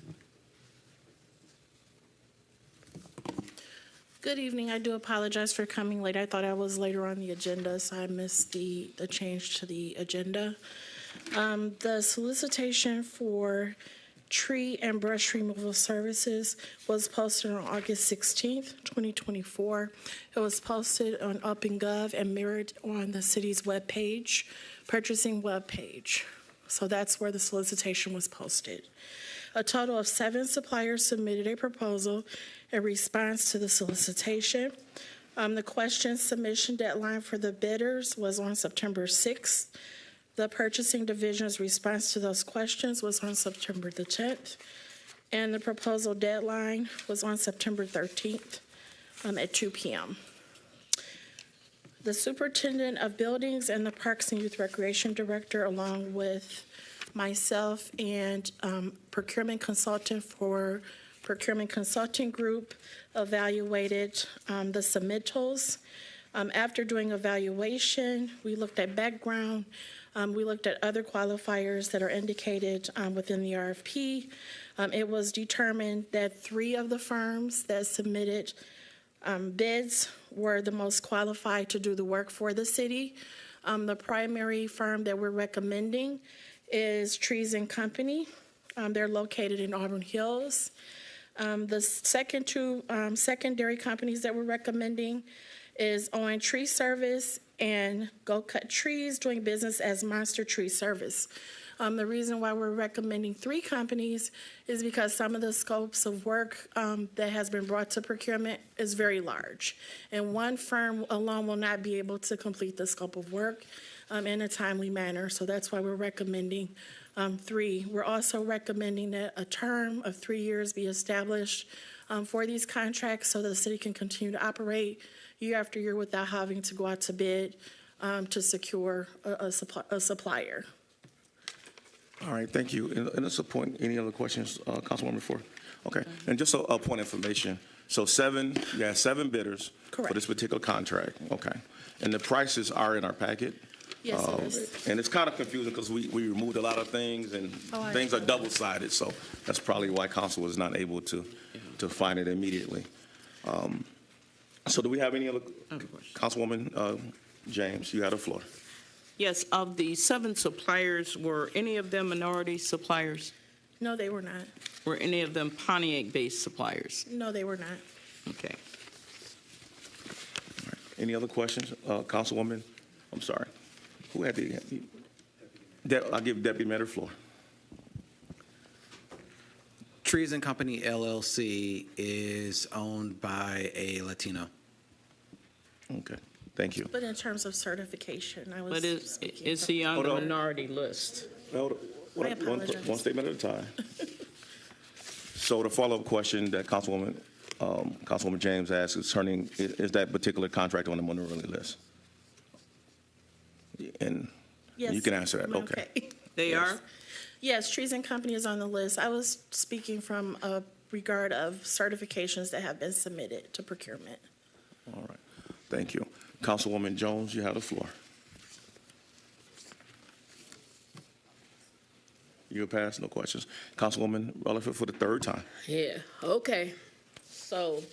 Good evening. I do apologize for coming late. I thought I was later on the agenda, so I missed the change to the agenda. The solicitation for tree and brush removal services was posted on August 16th, 2024. It was posted on OpenGov and mirrored on the city's webpage, purchasing webpage. So that's where the solicitation was posted. A total of 7 suppliers submitted a proposal in response to the solicitation. The question submission deadline for the bidders was on September 6th. The purchasing division's response to those questions was on September the 10th. And the proposal deadline was on September 13th at 2 p.m. The superintendent of buildings and the Parks and Youth Recreation Director, along with myself and procurement consultant for Procurement Consulting Group evaluated the submittals. After doing evaluation, we looked at background. We looked at other qualifiers that are indicated within the RFP. It was determined that 3 of the firms that submitted bids were the most qualified to do the work for the city. The primary firm that we're recommending is Trees and Company. They're located in Auburn Hills. The second 2 secondary companies that we're recommending is On Tree Service and Go Cut Trees, doing business as Monster Tree Service. The reason why we're recommending 3 companies is because some of the scopes of work that has been brought to procurement is very large. And one firm alone will not be able to complete the scope of work in a timely manner. So that's why we're recommending 3. We're also recommending that a term of 3 years be established for these contracts so that the city can continue to operate year after year without having to go out to bid to secure a supplier. All right, thank you. And that's a point. Any other questions, Councilwoman Ford? Okay, and just a point of information. So 7 bidders for this particular contract. Okay, and the prices are in our packet. Yes, it is. And it's kind of confusing because we removed a lot of things and things are double-sided. So that's probably why council was not able to find it immediately. So do we have any other? Councilwoman James, you have the floor. Yes, of the 7 suppliers, were any of them minority suppliers? No, they were not. Were any of them Pontiac-based suppliers? No, they were not. Okay. All right. Any other questions? Councilwoman, I'm sorry. Who had I'll give Deputy Mayor the floor. Trees and Company LLC is owned by a Latino. Okay, thank you. But in terms of certification, I was But is he on the minority list? One statement at a time. So the follow-up question that Councilwoman James asked is that particular contract on the minority list? And Yes, you can answer that. Okay. They are? Yes, Trees and Company is on the list. I was speaking from a regard of certifications that have been submitted to procurement. All right. Thank you. Councilwoman Jones, you have the floor. You pass, no questions. Councilwoman Rutherford for the 3rd time. Yeah, okay. So,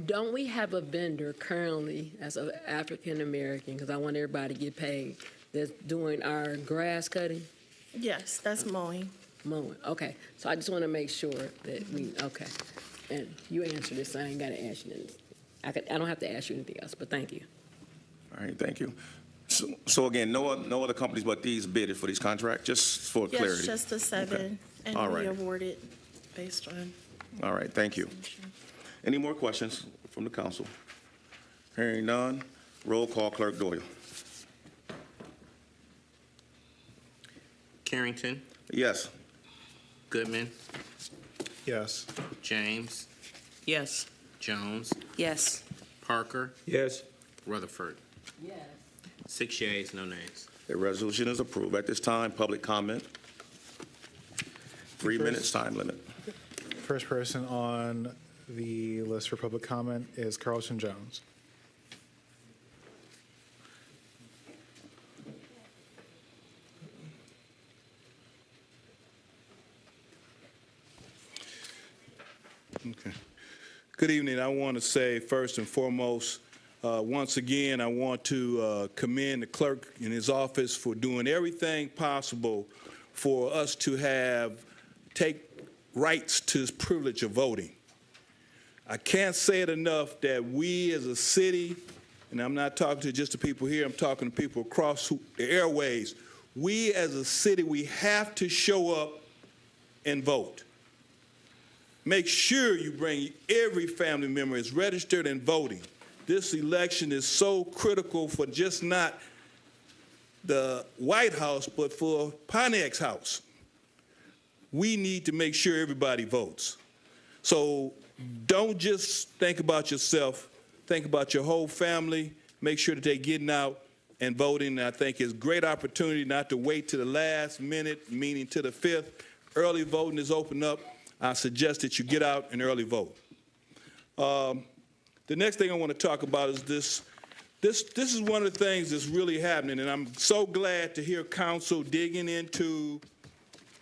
don't we have a vendor currently as an African-American, because I want everybody to get paid, that's doing our grass cutting? Yes, that's mowing. Mowing, okay. So I just want to make sure that okay. And you answered this, so I ain't got to ask you anything. I don't have to ask you anything else, but thank you. All right, thank you. So again, no other companies but these bidded for these contracts, just for clarity? Yes, just the 7, Okay. and All we right. awarded based on. All right, thank you. Any more questions from the council? Hearing none, roll call, Clerk Doyle. Carrington, Yes. Goodman, Yes. James, Yes. Jones, Yes. Parker, Yes. Rutherford. Yes. 6 yeas, no nays. The resolution is approved. At this time, public comment. 3 minutes time limit. First person on the list for public comment is Carlton Jones. Okay. Good evening. I want to say first and foremost, once again, I want to commend the clerk in his office for doing everything possible for us to take rights to this privilege of voting. I can't say it enough that we as a city, and I'm not talking to just the people here, I'm talking to people across the airways, we as a city, we have to show up and vote. Make sure you bring every family member is registered and voting. This election is so critical for just not the White House, but for Pontiac's house. We need to make sure everybody votes. So don't just think about yourself, think about your whole family, make sure that they're getting out and voting. And I think it's a great opportunity not to wait to the last minute, meaning to the 5th. Early voting is open up. I suggest that you get out and early vote. The next thing I want to talk about is this. This is one of the things that's really happening, and I'm so glad to hear council digging into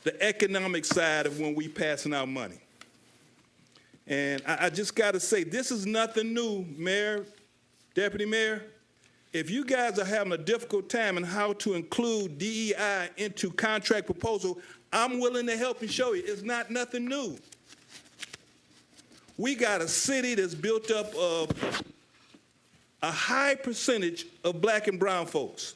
the economic side of when we passing out money. And I just got to say, this is nothing new, Mayor, Deputy Mayor. If you guys are having a difficult time in how to include DEI into contract proposal, I'm willing to help you show you. It's not nothing new. We got a city that's built up of a high percentage of black and brown folks.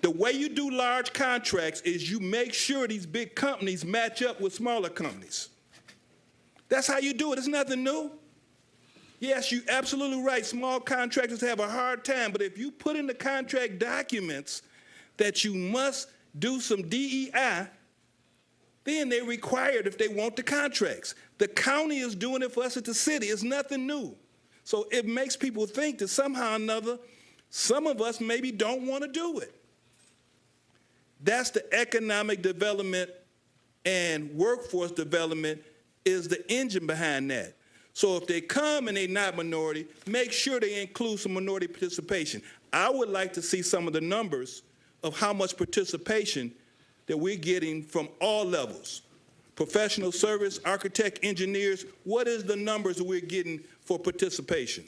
The way you do large contracts is you make sure these big companies match up with smaller companies. That's how you do it. It's nothing new. Yes, you're absolutely right. Small contractors have a hard time, but if you put in the contract documents that you must do some DEI, then they're required if they want the contracts. The county is doing it for us at the city. It's nothing new. So it makes people think that somehow or another, some of us maybe don't want to do it. That's the economic development and workforce development is the engine behind that. So if they come and they're not minority, make sure they include some minority participation. I would like to see some of the numbers of how much participation that we're getting from all levels. Professional service, architect, engineers, what is the numbers that we're getting for participation?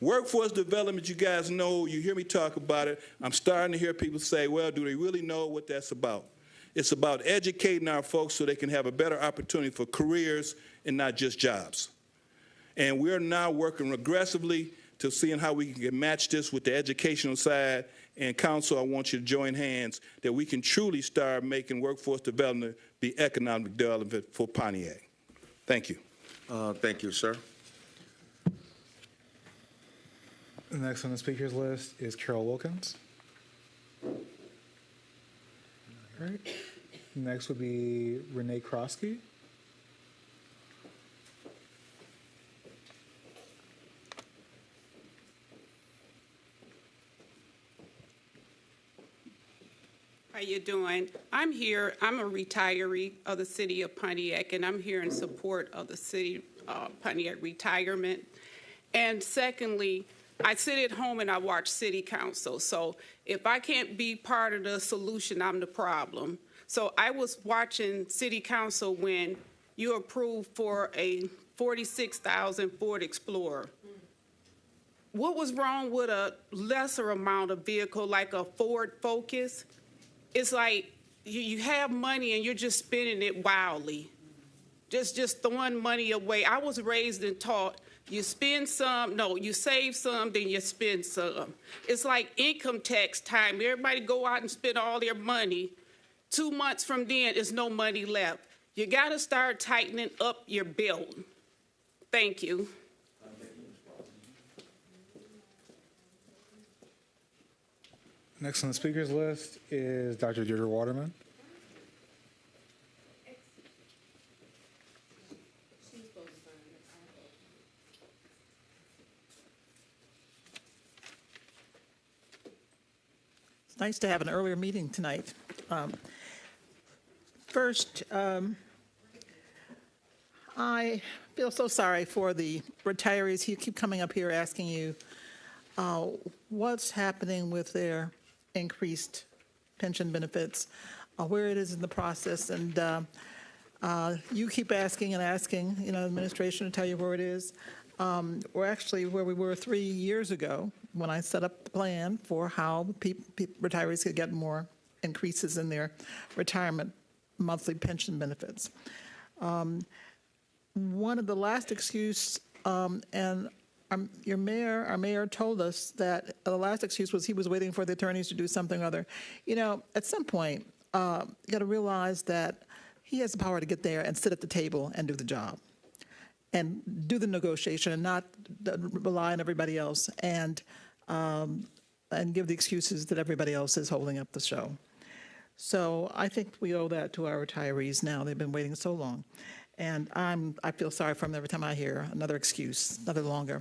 Workforce development, you guys know, you hear me talk about it. I'm starting to hear people say, well, do they really know what that's about? It's about educating our folks so they can have a better opportunity for careers and not just jobs. And we're now working aggressively to seeing how we can match this with the educational side. And council, I want you to join hands that we can truly start making workforce development be economic development for Pontiac. Thank you. Thank you, sir. The next on the speakers list is Carol Wilkins. All right. Next would be Renee Krosky. How you doing? I'm here. I'm a retiree of the city of Pontiac, and I'm here in support of the city Pontiac retirement. And secondly, I sit at home and I watch city council. So if I can't be part of the solution, I'm the problem. So I was watching city council when you approved for a $46,000 Ford Explorer. What was wrong with a lesser amount of vehicle like a Ford Focus? It's like you have money and you're just spending it wildly, just throwing money away. I was raised and taught you spend some, no, you save some, then you spend some. It's like income tax time. Everybody go out and spend all their money. 2 months from then, there's no money left. You got to start tightening up your belt. Thank you. Next on the speakers list is Dr. Deirdre Waterman. It's nice to have an earlier meeting tonight. First, I feel so sorry for the retirees who keep coming up here asking you what's happening with their increased pension benefits, where it is in the process, and you keep asking and asking, administration to tell you where it is. We're actually where we were 3 years ago when I set up the plan for how retirees could get more increases in their retirement monthly pension benefits. One of the last excuse, and our mayor told us that the last excuse was he was waiting for the attorneys to do something or other. At some point, you got to realize that he has the power to get there and sit at the table and do the job and do the negotiation and not rely on everybody else and give the excuses that everybody else is holding up the show. So I think we owe that to our retirees now. They've been waiting so long. And I feel sorry for them every time I hear another excuse, another longer.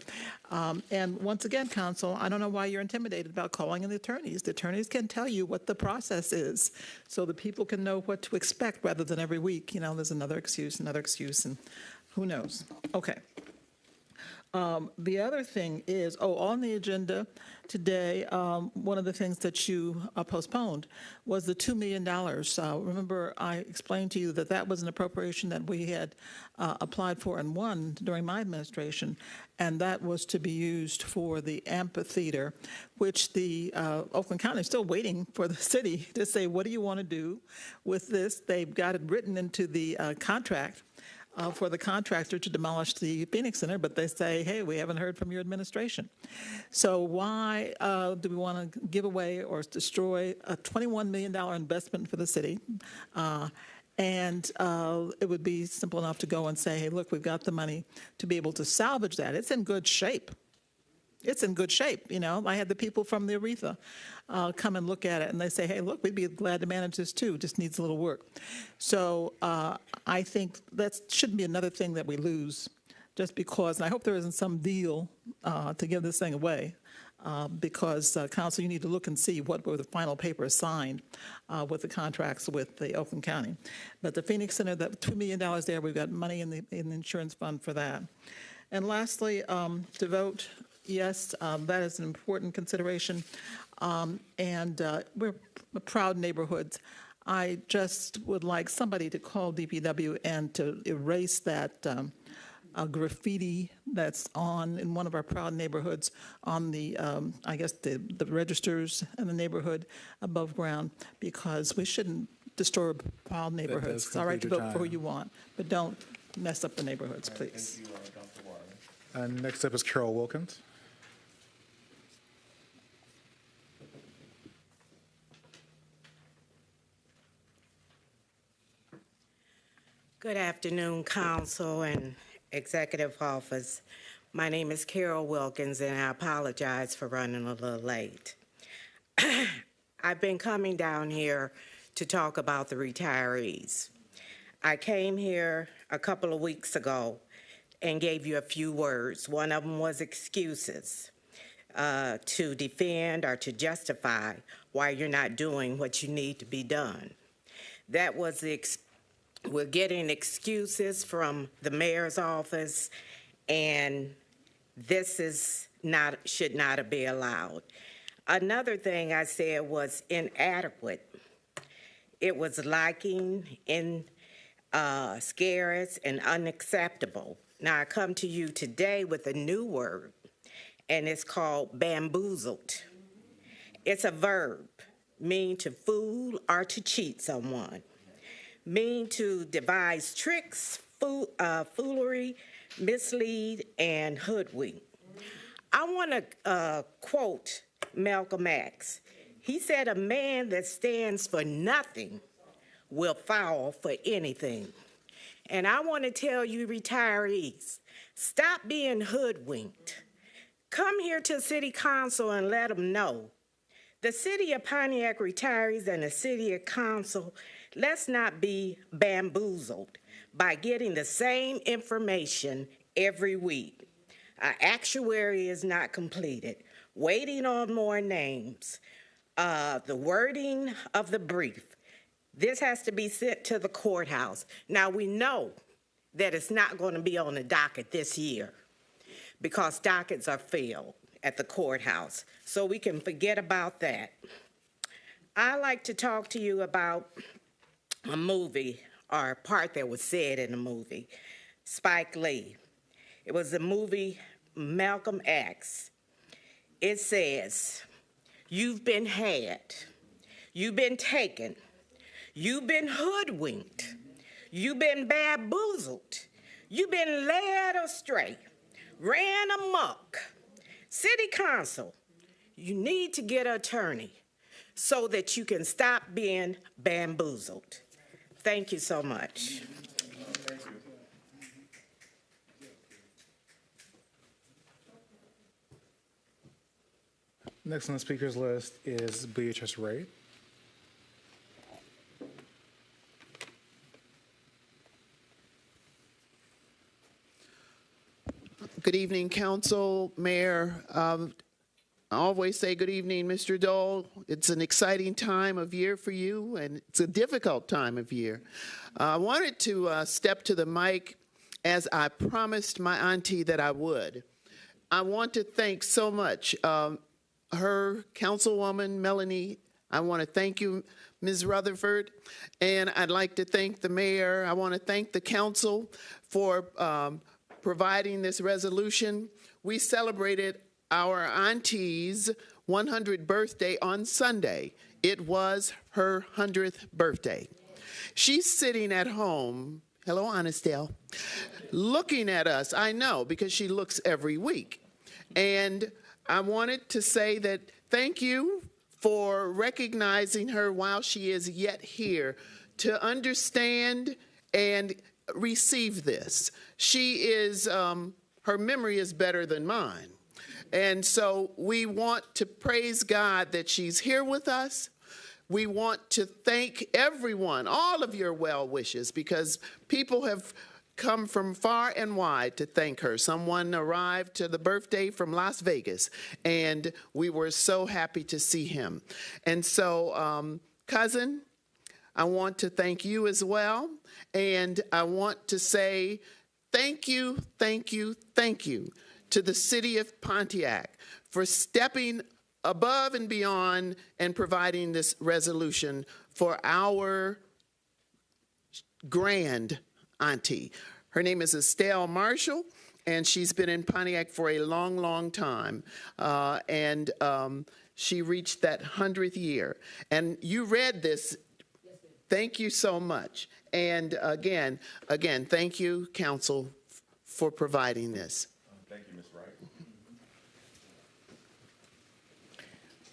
And once again, counsel, I don't know why you're intimidated about calling in the attorneys. The attorneys can tell you what the process is so that people can know what to expect rather than every week, there's another excuse, and who knows? Okay. The other thing is, on the agenda today, one of the things that you postponed was the $2 million. Remember, I explained to you that that was an appropriation that we had applied for and won during my administration, and that was to be used for the amphitheater, which the Oakland County is still waiting for the city to say, what do you want to do with this? They've got it written into the contract for the contractor to demolish the Phoenix Center, but they say, hey, we haven't heard from your administration. So why do we want to give away or destroy a $21 million investment for the city? And it would be simple enough to go and say, hey, look, we've got the money to be able to salvage that. It's in good shape. It's in good shape. I had the people from the Aretha come and look at it, and they say, hey, look, we'd be glad to manage this too, just needs a little work. So I think that shouldn't be another thing that we lose just because, and I hope there isn't some deal to give this thing away because, Council, you need to look and see what were the final papers signed with the contracts with the Oakland County. But the Phoenix Center, that $2 million there, we've got money in the insurance fund for that. And lastly, to vote yes, that is an important consideration. And we're proud neighborhoods. I just would like somebody to call DPW and to erase that graffiti that's in one of our proud neighborhoods on the, I guess, the registers in the neighborhood above ground, because we shouldn't disturb proud neighborhoods. It's all right to vote for who you want, but don't mess up the neighborhoods, please. Next up is Carol Wilkins. Good afternoon, Council and Executive Office. My name is Carol Wilkins, and I apologize for running a little late. I've been coming down here to talk about the retirees. I came here a couple of weeks ago and gave you a few words. One of them was excuses to defend or to justify why you're not doing what you need to be done. That was we're getting excuses from the mayor's office, and this should not be allowed. Another thing I said was inadequate. It was lacking, scarce, and unacceptable. Now I come to you today with a new word, and it's called bamboozled. It's a verb, mean to fool or to cheat someone. Mean to devise tricks, foolery, mislead, and hoodwink. I want to quote Malcolm X. He said, a man that stands for nothing will fall for anything. And I want to tell you retirees, stop being hoodwinked. Come here to City Council and let them know. The City of Pontiac retirees and the City Council, let's not be bamboozled by getting the same information every week. Our actuary is not completed, waiting on more names, the wording of the brief. This has to be sent to the courthouse. Now, we know that it's not going to be on the docket this year because dockets are filled at the courthouse, so we can forget about that. I like to talk to you about a movie, or a part that was said in the movie, Spike Lee. It was the movie Malcolm X. It says, you've been had, you've been taken, you've been hoodwinked, you've been bamboozled, you've been led astray, ran amok. City Council, you need to get an attorney so that you can stop being bamboozled. Thank you so much. Next on the speakers list is Beatrice Ray. Good evening, Council, Mayor. I always say good evening, Mr. Dole. It's an exciting time of year for you, and it's a difficult time of year. I wanted to step to the mic as I promised my auntie that I would. I want to thank so much her Councilwoman Melanie. I want to thank you, Ms. Rutherford, and I'd like to thank the mayor. I want to thank the council for providing this resolution. We celebrated our auntie's 100th birthday on Sunday. It was her 100th birthday. She's sitting at home, hello, Anistel, looking at us. I know, because she looks every week. And I wanted to say that thank you for recognizing her while she is yet here to understand and receive this. She is, her memory is better than mine. And so we want to praise God that she's here with us. We want to thank everyone, all of your well wishes, because people have come from far and wide to thank her. Someone arrived to the birthday from Las Vegas, and we were so happy to see him. And so, cousin, I want to thank you as well. And I want to say thank you, thank you, thank you to the city of Pontiac for stepping above and beyond and providing this resolution for our grand auntie. Her name is Estelle Marshall, and she's been in Pontiac for a long, long time. She reached that 100th year. And you read this. Thank you so much. And again, thank you, council, for providing this. Thank you, Ms. Wright.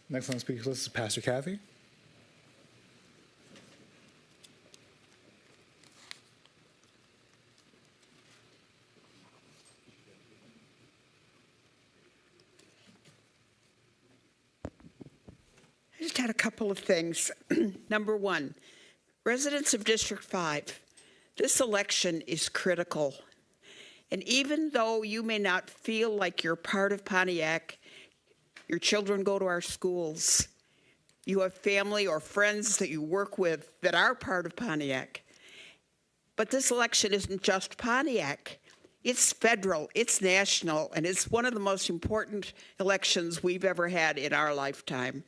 Next on the speaker list is Pastor Kathy. I just had a couple of things. Number one, residents of District 5, this election is critical. And even though you may not feel like you're part of Pontiac, your children go to our schools, you have family or friends that you work with that are part of Pontiac. But this election isn't just Pontiac. It's federal, it's national, and it's one of the most important elections we've ever had in our lifetime.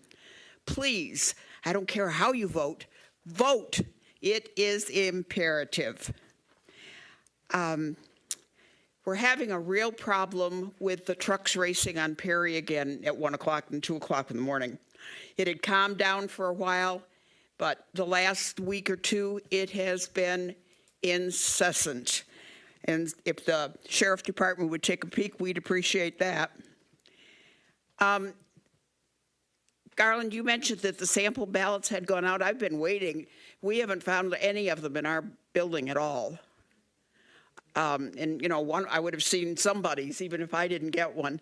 Please, I don't care how you vote, vote. It is imperative. We're having a real problem with the trucks racing on Perry again at 1 o'clock and 2 o'clock in the morning. It had calmed down for a while, but the last week or two, it has been incessant. And if the sheriff department would take a peek, we'd appreciate that. Garland, you mentioned that the sample ballots had gone out. I've been waiting. We haven't found any of them in our building at all. And, you know, one, I would have seen somebody's, even if I didn't get one.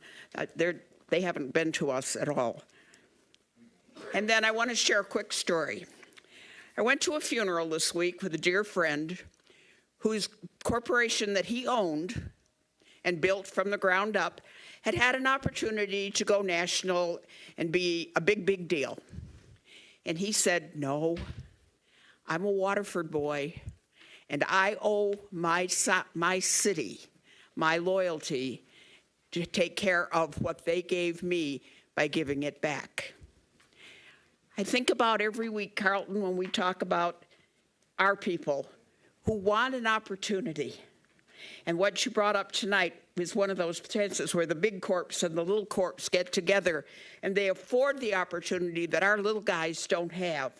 They haven't been to us at all. And then I want to share a quick story. I went to a funeral this week with a dear friend whose corporation that he owned and built from the ground up had an opportunity to go national and be a big, big deal. And he said, no, I'm a Waterford boy, and I owe my city, my loyalty, to take care of what they gave me by giving it back. I think about every week, Carlton, when we talk about our people who want an opportunity. And what you brought up tonight is one of those chances where the big corps and the little corps get together and they afford the opportunity that our little guys don't have.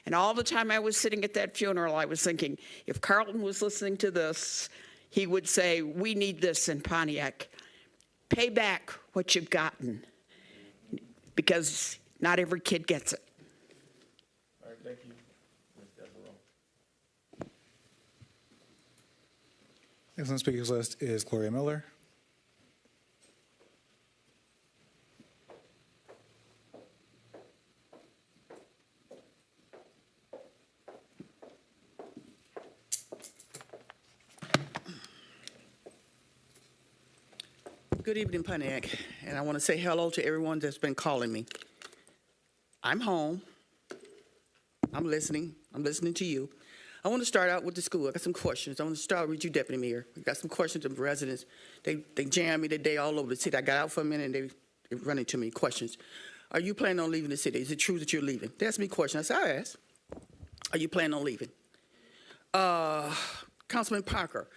And all the time I was sitting at that funeral, I was thinking, if Carlton was listening to this, he would say, we need this in Pontiac. Pay back what you've gotten, because not every kid gets it. All right, thank you, Ms. Devereaux. Next on the speakers list is Gloria Miller. Good evening, Pontiac, and I want to say hello to everyone that's been calling me. I'm home. I'm listening. I'm listening to you. I want to start out with the school. I got some questions. I want to start with you, Deputy Mayor. I got some questions of residents. They jammed me today all over the city. I got out for a minute and they running to me questions. Are you planning on leaving the city? Is it true that you're leaving? They asked me questions. I said, I asked. Are you planning on leaving? Councilman Parker,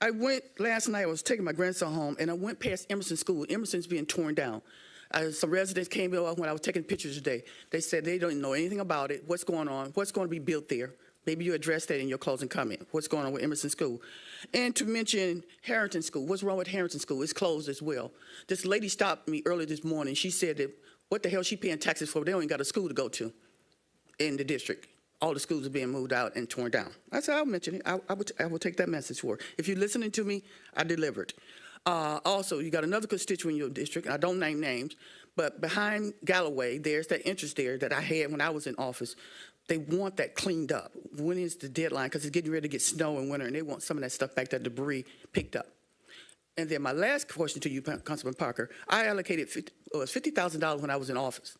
I went last night, I was taking my grandson home, and I went past Emerson School. Emerson's being torn down. Some residents came in when I was taking pictures today. They said they don't know anything about it, what's going on, what's going to be built there. Maybe you address that in your closing comment. What's going on with Emerson School? And to mention Harrington School. What's wrong with Harrington School? It's closed as well. This lady stopped me early this morning. She said that what the hell she paying taxes for? They don't even got a school to go to in the district. All the schools are being moved out and torn down. I said, I'll mention it. I will take that message for her. If you're listening to me, I delivered. Also, you got another constituent in your district. I don't name names, but behind Galloway, there's that interest there that I had when I was in office. They want that cleaned up. When is the deadline? Because it's getting ready to get snow in winter, and they want some of that stuff back, that debris picked up. And then my last question to you, Councilman Parker, I allocated $50,000 when I was in office.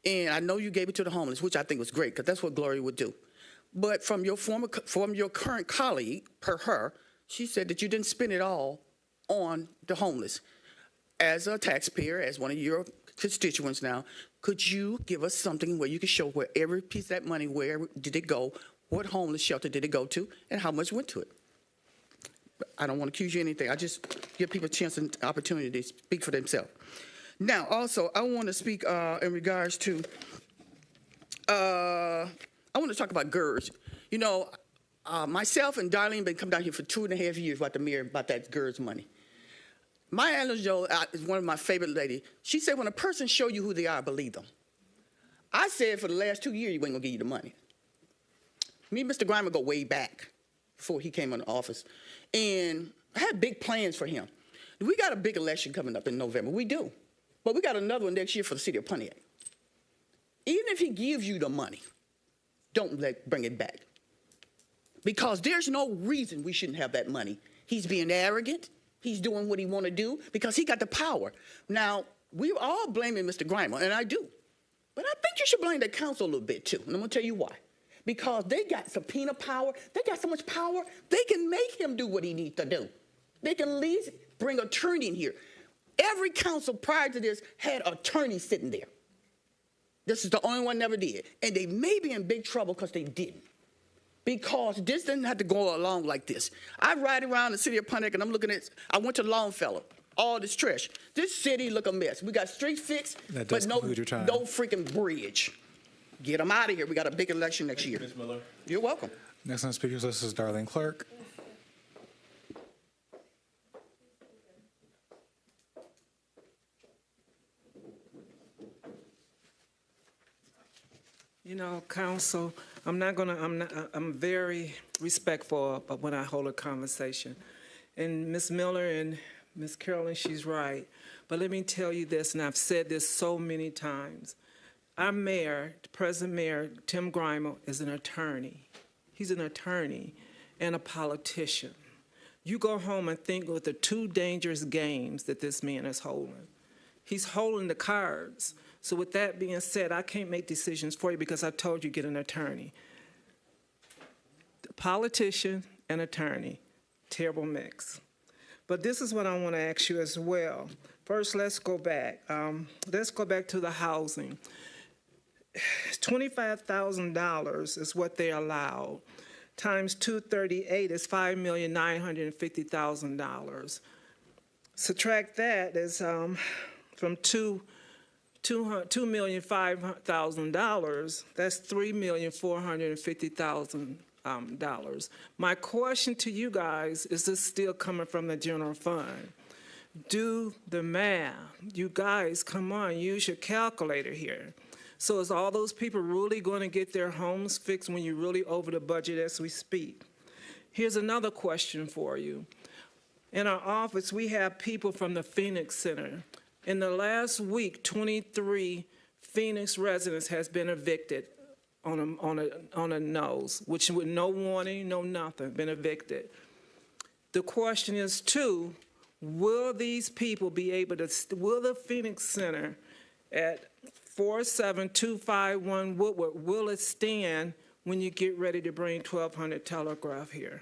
And I know you gave it to the homeless, which I think was great, because that's what Gloria would do. But from your current colleague, per her, she said that you didn't spend it all on the homeless. As a taxpayer, as one of your constituents now, could you give us something where you can show where every piece of that money, where did it go, what homeless shelter did it go to, and how much went to it? I don't want to accuse you of anything. I just give people a chance and opportunity to speak for themselves. Now, also, I want to speak in regards to, I want to talk about GERS. You know, myself and Darlene been coming down here for 2.5 years about the mayor, about that GERS money. Maya Angelou is one of my favorite ladies. She said, when a person show you who they are, believe them. I said for the last 2 years, you ain't gonna give you the money. Me and Mr. Grimer go way back before he came into office. And I had big plans for him. We got a big election coming up in November, we do. But we got another one next year for the city of Pontiac. Even if he gives you the money, don't bring it back. Because there's no reason we shouldn't have that money. He's being arrogant. He's doing what he want to do because he got the power. Now, we all blaming Mr. Grimer, and I do. But I think you should blame the council a little bit, too. And I'm going to tell you why. Because they got subpoena power. They got so much power, they can make him do what he needs to do. They can at least bring an attorney in here. Every council prior to this had attorneys sitting there. This is the only one never did. And they may be in big trouble because they didn't. Because this didn't have to go along like this. I ride around the city of Pontiac and I'm looking at, I went to Longfellow, all this trash. This city look a mess. We got streets fixed, but no freaking bridge. Get them out of here. We got a big election next year. Ms. Miller. You're welcome. Next on the speakers list is Darlene Clark. You know, Council, I'm very respectful of when I hold a conversation. And Ms. Miller and Ms. Carolyn, she's right. But let me tell you this, and I've said this so many times. Our mayor, the present mayor, Tim Grimer, is an attorney. He's an attorney and a politician. You go home and think of the two dangerous games that this man is holding. He's holding the cards. So with that being said, I can't make decisions for you because I told you get an attorney. Politician and attorney, terrible mix. But this is what I want to ask you as well. First, let's go back. Let's go back to the housing. $25,000 is what they allowed. Times 238 is $5,950,000. Subtract that is from $2,500,000, that's $3,450,000. My question to you guys, is this still coming from the general fund? Do the math. You guys, come on, use your calculator here. So is all those people really going to get their homes fixed when you're really over the budget as we speak? Here's another question for you. In our office, we have people from the Phoenix Center. In the last week, 23 Phoenix residents has been evicted on a nose, which with no warning, no nothing, been evicted. The question is, too, will these people be able to, will the Phoenix Center at 47251 Woodward, will it stand when you get ready to bring 1200 Telegraph here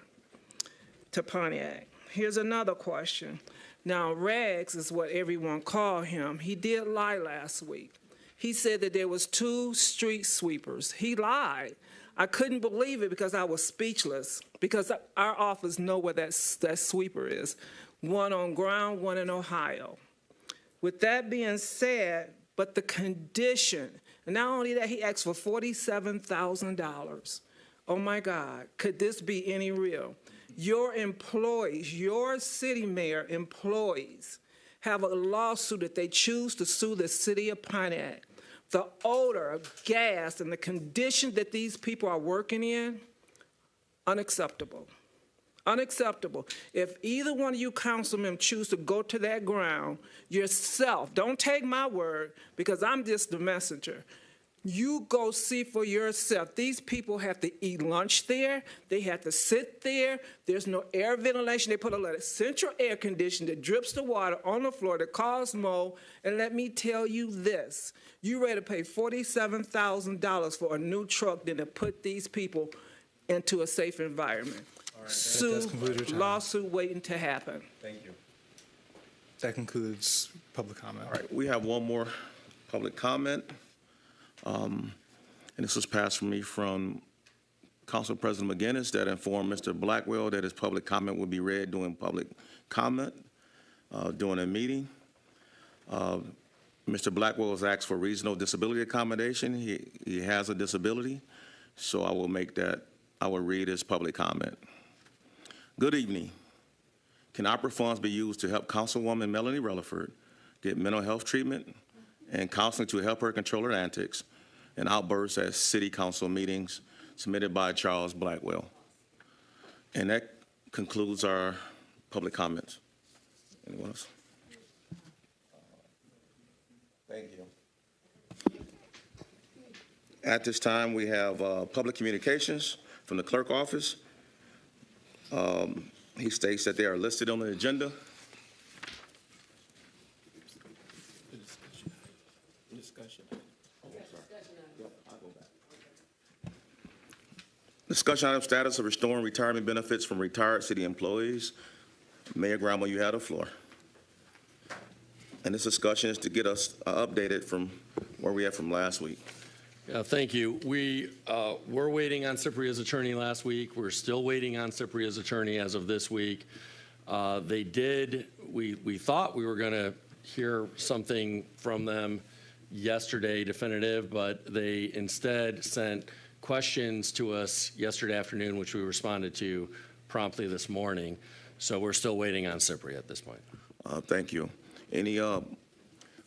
to Pontiac? Here's another question. Now, Rags is what everyone called him. He did lie last week. He said that there was 2 street sweepers. He lied. I couldn't believe it because I was speechless, because our office know where that sweeper is. One on ground, one in Ohio. With that being said, but the condition, and not only that, he asked for $47,000. Oh my God, could this be any real? Your employees, your city mayor employees have a lawsuit that they choose to sue the city of Pontiac. The odor of gas and the condition that these people are working in, unacceptable. Unacceptable. If either one of you councilmen choose to go to that ground yourself, don't take my word, because I'm just the messenger. You go see for yourself. These people have to eat lunch there. They have to sit there. There's no air ventilation. They put a central air conditioner that drips the water on the floor that causes mold. And let me tell you this. You ready to pay $47,000 for a new truck than to put these people into a safe environment. All right, that does conclude your time. Lawsuit waiting to happen. Thank you. That concludes public comment. All right, we have one more public comment. And this was passed from me from Council President McGinnis that informed Mr. Blackwell that his public comment will be read during public comment during a meeting. Mr. Blackwell has asked for regional disability accommodation. He has a disability, so I will read his public comment. Good evening. Can opera funds be used to help Councilwoman Melanie Rutherford get mental health treatment and counseling to help her control her antics and outbursts at city council meetings, submitted by Charles Blackwell? And that concludes our public comments. Anyone else? Thank you. At this time, we have public communications from the clerk office. He states that they are listed on the agenda. Discussion item, status of restoring retirement benefits from retired city employees. Mayor Gramo, you have the floor. And this discussion is to get us updated from where we are from last week. Yeah, thank you. We were waiting on Cypria's attorney last week. We're still waiting on Cypria's attorney as of this week. We thought we were going to hear something from them yesterday, definitive, but they instead sent questions to us yesterday afternoon, which we responded to promptly this morning. So we're still waiting on Cypria at this point. Thank you. Any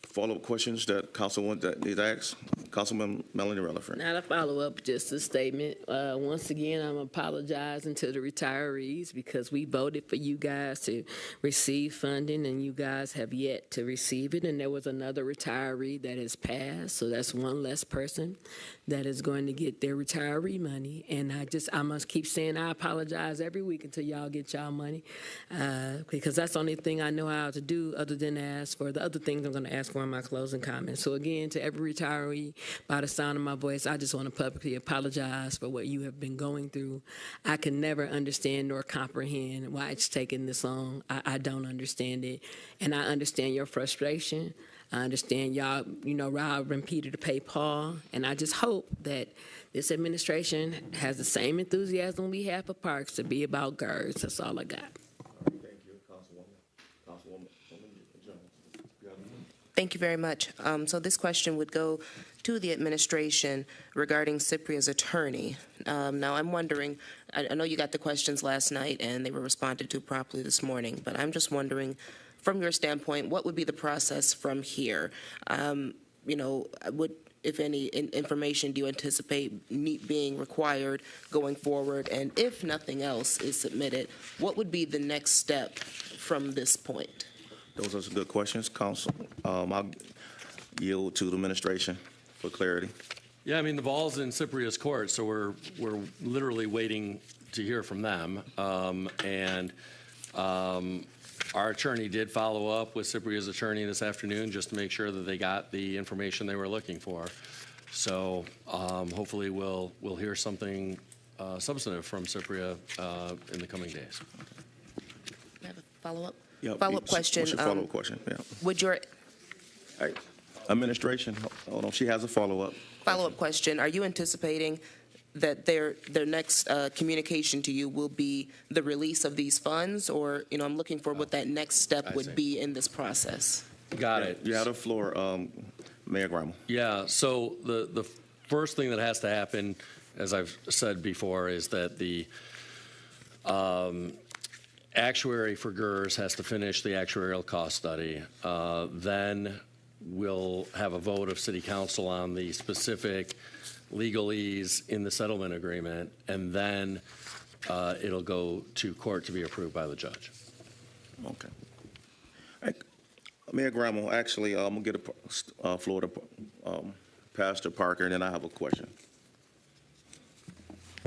follow-up questions that Councilwoman that needs to ask? Councilman Melanie Rutherford. Not a follow-up, just a statement. Once again, I'm apologizing to the retirees because we voted for you guys to receive funding and you guys have yet to receive it. And there was another retiree that has passed, so that's one less person that is going to get their retiree money. And I must keep saying I apologize every week until y'all get y'all money because that's the only thing I know how to do other than ask for the other things I'm going to ask for in my closing comments. So again, to every retiree, by the sound of my voice, I just want to publicly apologize for what you have been going through. I can never understand nor comprehend why it's taken this long. I don't understand it. And I understand your frustration. I understand y'all, robbing Peter to pay Paul. And I just hope that this administration has the same enthusiasm we have for parks to be about GERS. That's all I got. Thank you, Councilwoman. Councilwoman Jones. Thank you very much. So this question would go to the administration regarding Cypria's attorney. Now, I'm wondering, I know you got the questions last night and they were responded to properly this morning, but I'm just wondering, from your standpoint, what would be the process from here? If any information do you anticipate being required going forward? And if nothing else is submitted, what would be the next step from this point? Those are some good questions, Council. I'll yield to the administration for clarity. Yeah, the ball's in Cypria's court, so we're literally waiting to hear from them. Our attorney did follow up with Cypria's attorney this afternoon just to make sure that they got the information they were looking for. So hopefully we'll hear something substantive from Cypria in the coming days. I have a follow-up? Yeah, Follow-up question. What's your follow-up question? Yeah. Would your All right. Administration, hold on, she has a follow-up. follow-up question, are you anticipating that their next communication to you will be the release of these funds? Or, I'm looking for what that next step would be in this process. Got it. You have the floor, Mayor Grimal. Yeah, so the first thing that has to happen, as I've said before, is that the actuary for GERS has to finish the actuarial cost study. Then we'll have a vote of City Council on the specific legalese in the settlement agreement, and then it'll go to court to be approved by the judge. Okay. All right. Mayor Grimal, actually, I'm going to get a floor to Pastor Parker, and then I have a question.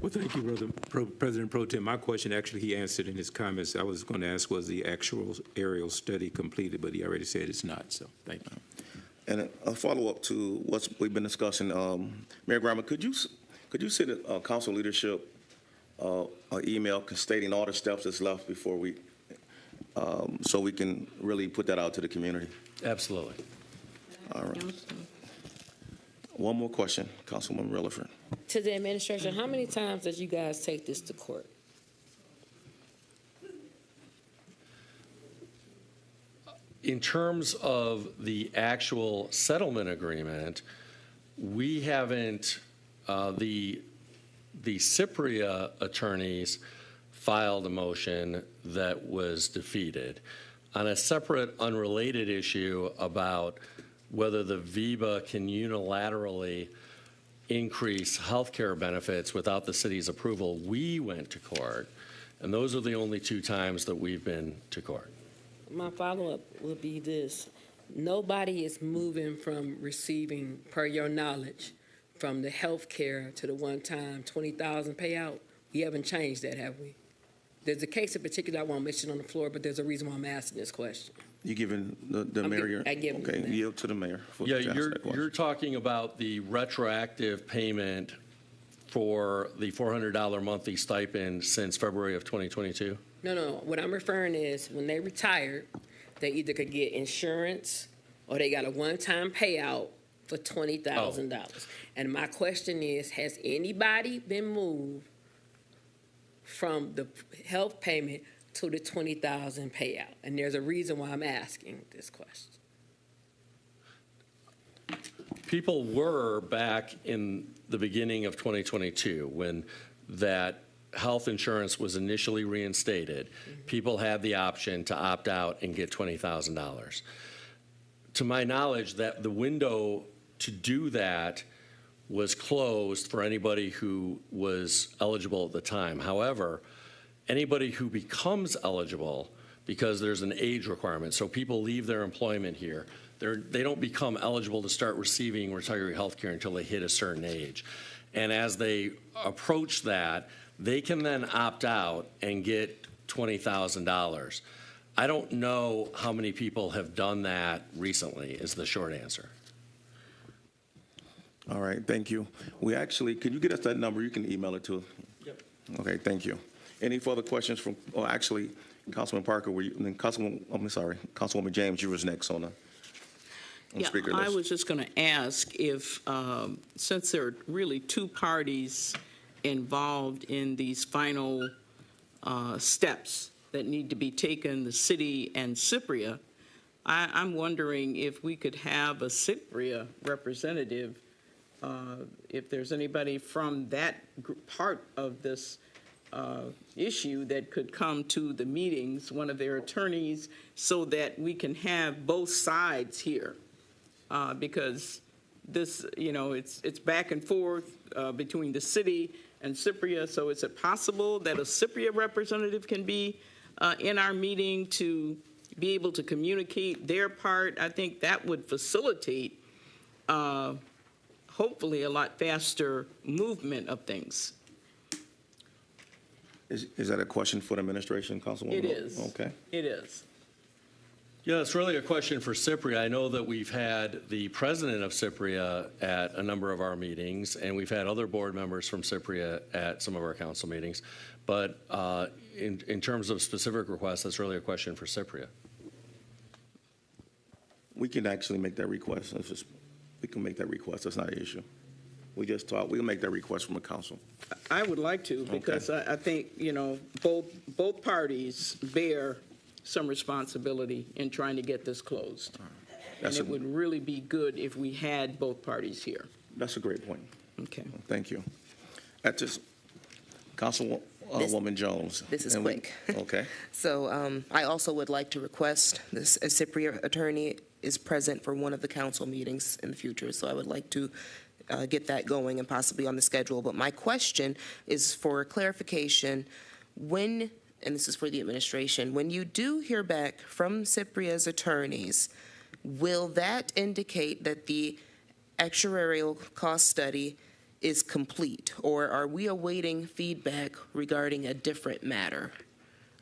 Well, thank you, President Pro Tem. My question, actually, he answered in his comments. I was going to ask, was the actual aerial study completed, but he already said it's not, so thank you. And a follow-up to what we've been discussing, Mayor Grimal, could you send council leadership an email stating all the steps that's left before we, so we can really put that out to the community? Absolutely. All right. One more question, Councilwoman Rutherford. To the administration, how many times did you guys take this to court? In terms of the actual settlement agreement, we haven't, the Cypria attorneys filed a motion that was defeated. On a separate, unrelated issue about whether the VEBA can unilaterally increase health care benefits without the city's approval, we went to court, and those are the only two times that we've been to court. My follow-up would be this. Nobody is moving from receiving, per your knowledge, from the health care to the one-time $20,000 payout. We haven't changed that, have we? There's a case in particular I won't mention on the floor, but there's a reason why I'm asking this question. You giving the mayor? I give him Okay, that. yield to the mayor. Yeah, you're talking about the retroactive payment for the $400 monthly stipend since February of 2022? No. What I'm referring is when they retired, they either could get insurance or they got a one-time payout for $20,000. And my question is, has anybody been moved from the health payment to the $20,000 payout? And there's a reason why I'm asking this question. People were back in the beginning of 2022 when that health insurance was initially reinstated. People had the option to opt out and get $20,000. To my knowledge, that the window to do that was closed for anybody who was eligible at the time. However, anybody who becomes eligible, because there's an age requirement, so people leave their employment here, they don't become eligible to start receiving retiree health care until they hit a certain age. And as they approach that, they can then opt out and get $20,000. I don't know how many people have done that recently, is the short answer. All right, thank you. Can you get us that number? You can email it to us. Yep. Okay, thank you. Any further questions from, actually, Councilman Parker, and then Councilwoman James, you was next on the speaker list. I was just going to ask if, since there are really two parties involved in these final steps that need to be taken, the city and Cypria, I'm wondering if we could have a Cypria representative, if there's anybody from that part of this issue that could come to the meetings, one of their attorneys, so that we can have both sides here. Because this, it's back and forth between the city and Cypria. So is it possible that a Cypria representative can be in our meeting to be able to communicate their part? I think that would facilitate, hopefully, a lot faster movement of things. Is that a question for the administration, Councilwoman? It is. Okay. It is. Yeah, it's really a question for Cypria. I know that we've had the president of Cypria at a number of our meetings, and we've had other board members from Cypria at some of our council meetings. But in terms of specific requests, that's really a question for Cypria. We can actually make that request. We can make that request. That's not an issue. We just talked. We'll make that request from the council. I would like to, because I think, both parties bear some responsibility in trying to get this closed. And it would really be good if we had both parties here. That's a great point. Okay. Thank you. At this, Councilwoman Jones. This is quick. Okay. So I also would like to request this, a Cypria attorney is present for one of the council meetings in the future. So I would like to get that going and possibly on the schedule. But my question is for clarification, when, and this is for the administration, when you do hear back from Cypria's attorneys, will that indicate that the actuarial cost study is complete, or are we awaiting feedback regarding a different matter?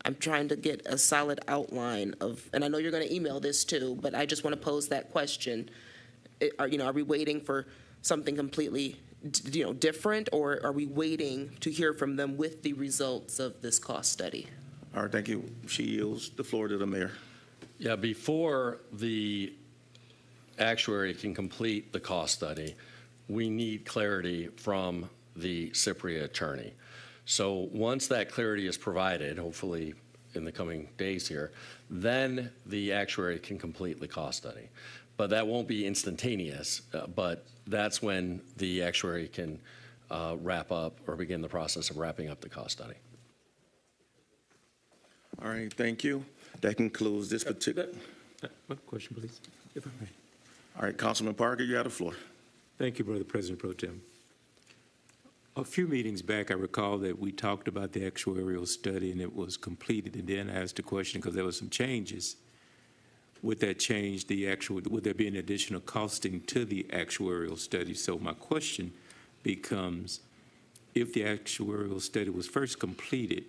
I'm trying to get a solid outline of, and I know you're going to email this too, but I just want to pose that question. Are we waiting for something completely, different, or are we waiting to hear from them with the results of this cost study? All right, thank you. She yields the floor to the mayor. Yeah, before the actuary can complete the cost study, we need clarity from the Cypria attorney. So once that clarity is provided, hopefully in the coming days here, then the actuary can complete the cost study. But that won't be instantaneous, but that's when the actuary can wrap up or begin the process of wrapping up the cost study. All right, thank you. That concludes this particular. One question, please, if I may. All right, Councilman Parker, you have the floor. Thank you, Brother President Pro Tem. A few meetings back, I recall that we talked about the actuarial study and it was completed, and then I asked a question because there were some changes. Would that change would there be an additional costing to the actuarial study? So my question becomes, if the actuarial study was first completed,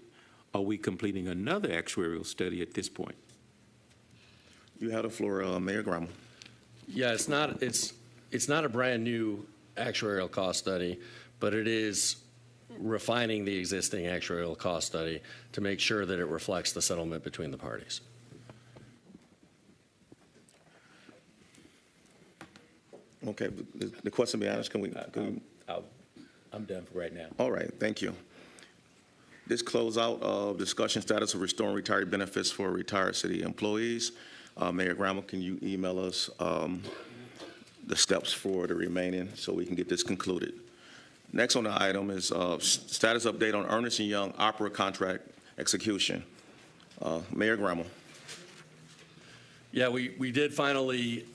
are we completing another actuarial study at this point? You have the floor, Mayor Graham. Yeah, it's not a brand new actuarial cost study, but it is refining the existing actuarial cost study to make sure that it reflects the settlement between the parties. Okay, the question be honest, can I'm done for right now. All right, thank you. This close out of discussion status of restoring retiree benefits for retired city employees. Mayor Graham, can you email us the steps for the remaining so we can get this concluded? Next on the item is status update on Ernst & Young opera contract execution. Mayor Graham. Yeah, we did finally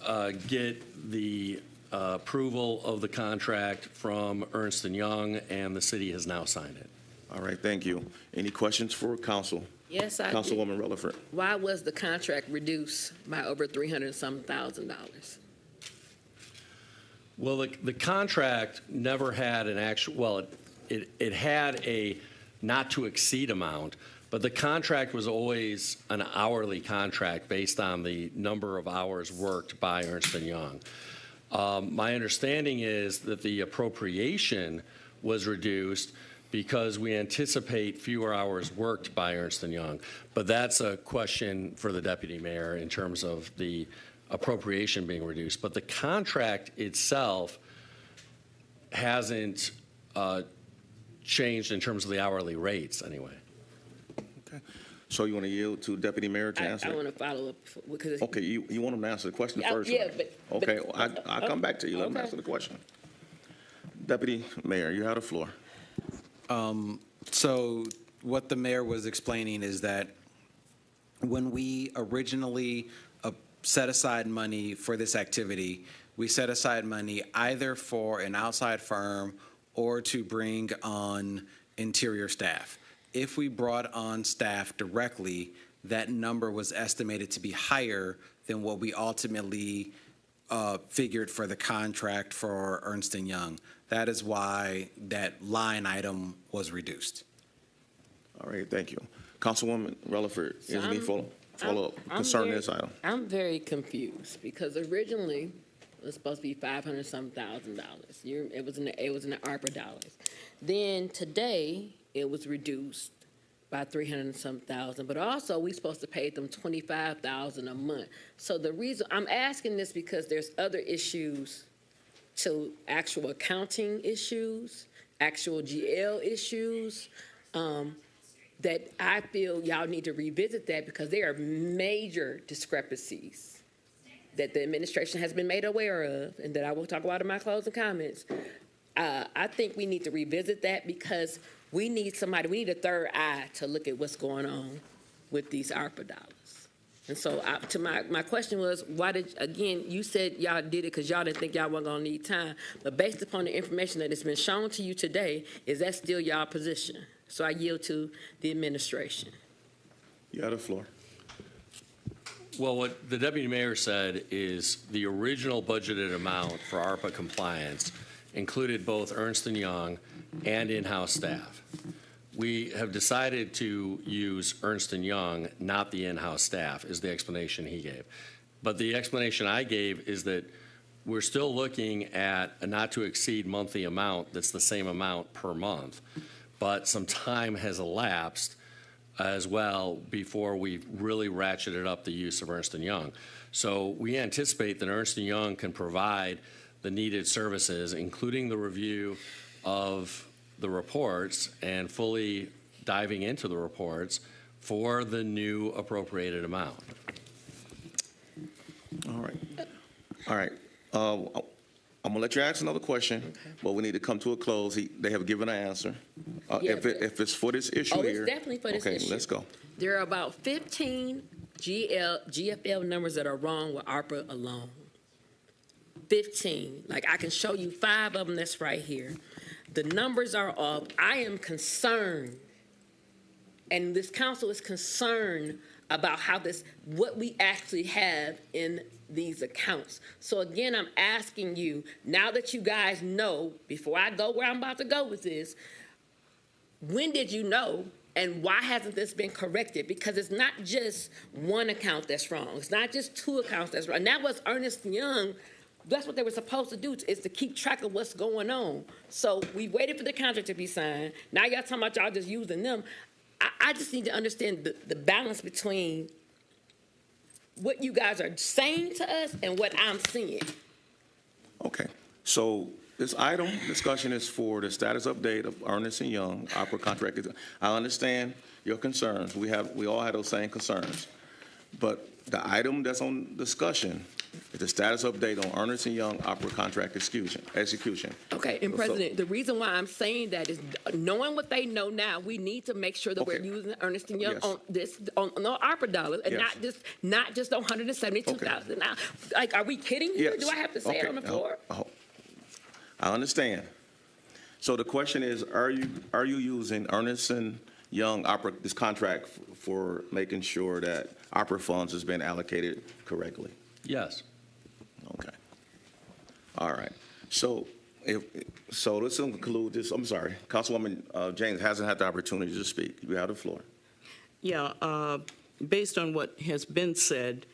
get the approval of the contract from Ernst & Young, and the city has now signed it. All right, thank you. Any questions for council? Yes, I Councilwoman Rutherford. Why was the contract reduced by over $300,000? Well, the contract never had an actual, well, it had a not to exceed amount, but the contract was always an hourly contract based on the number of hours worked by Ernst & Young. My understanding is that the appropriation was reduced because we anticipate fewer hours worked by Ernst & Young. But that's a question for the deputy mayor in terms of the appropriation being reduced. But the contract itself hasn't changed in terms of the hourly rates anyway. Okay. So you want to yield to Deputy Mayor to answer? I want to follow up because. Okay, you want him to answer the question first? Yeah, right? but. Okay, I'll come back to you. Let him Okay. answer the question. Deputy Mayor, you have the floor. So what the mayor was explaining is that when we originally set aside money for this activity, we set aside money either for an outside firm or to bring on interior staff. If we brought on staff directly, that number was estimated to be higher than what we ultimately figured for the contract for Ernst & Young. That is why that line item was reduced. All right, thank you. Councilwoman Rutherford, So is it me full? follow-up concerning this item. I'm very confused because originally it was supposed to be $500-some-thousand. It was in the ARPA dollars. Then today it was reduced by $300-some-thousand, but also we supposed to pay them $25,000 a month. So the reason I'm asking this because there's other issues to actual accounting issues, actual GL issues, that I feel y'all need to revisit that because there are major discrepancies that the administration has been made aware of and that I will talk about in my closing comments. I think we need to revisit that because we need a third eye to look at what's going on with these ARPA dollars. And so my question was, again, you said y'all did it because y'all didn't think y'all weren't gonna need time, but based upon the information that has been shown to you today, is that still y'all position? So I yield to the administration. You have the floor. Well, what the deputy mayor said is the original budgeted amount for ARPA compliance included both Ernst & Young and in-house staff. We have decided to use Ernst & Young, not the in-house staff, is the explanation he gave. But the explanation I gave is that we're still looking at a not-to-exceed monthly amount that's the same amount per month, but some time has elapsed as well before we really ratcheted up the use of Ernst & Young. So we anticipate that Ernst & Young can provide the needed services, including the review of the reports and fully diving into the reports for the new appropriated amount. All right. I'm gonna let you ask another question, but we need to come to a close. They have given an answer. If it's for this issue here. Oh, it's definitely for this issue. Okay, let's go. There are about 15 GFL numbers that are wrong with ARPA alone. 15. Like I can show you 5 of them that's right here. The numbers are off. I am concerned, and this council is concerned about what we actually have in these accounts. So again, I'm asking you, now that you guys know, before I go where I'm about to go with this, when did you know and why hasn't this been corrected? Because it's not just one account that's wrong. It's not just 2 accounts that's wrong. And that was Ernst & Young. That's what they were supposed to do, is to keep track of what's going on. So we waited for the contract to be signed. Now y'all talking about y'all just using them. I just need to understand the balance between what you guys are saying to us and what I'm seeing. Okay, so this item discussion is for the status update of Ernst & Young opera contract. I understand your concerns. We all have those same concerns. But the item that's on discussion is the status update on Ernst & Young opera contract execution. Okay, and President, the reason why I'm saying that is knowing what they know now, we need to make sure that we're using Ernst & Young on the ARPA dollars and not just on $172,000. Now, like, are we kidding here? Do I have to say it on the floor? I understand. So the question is, are you using Ernst & Young opera this contract for making sure that opera funds has been allocated correctly? Yes. Okay. All right. So let's conclude this. I'm sorry, Councilwoman James hasn't had the opportunity to speak. You have the floor. Yeah, based on what has been said,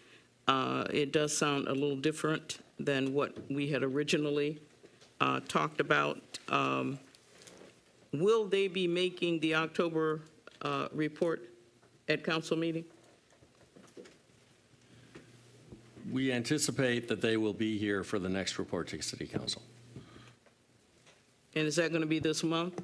it does sound a little different than what we had originally talked about. Will they be making the October report at council meeting? We anticipate that they will be here for the next report to City Council. And is that going to be this month?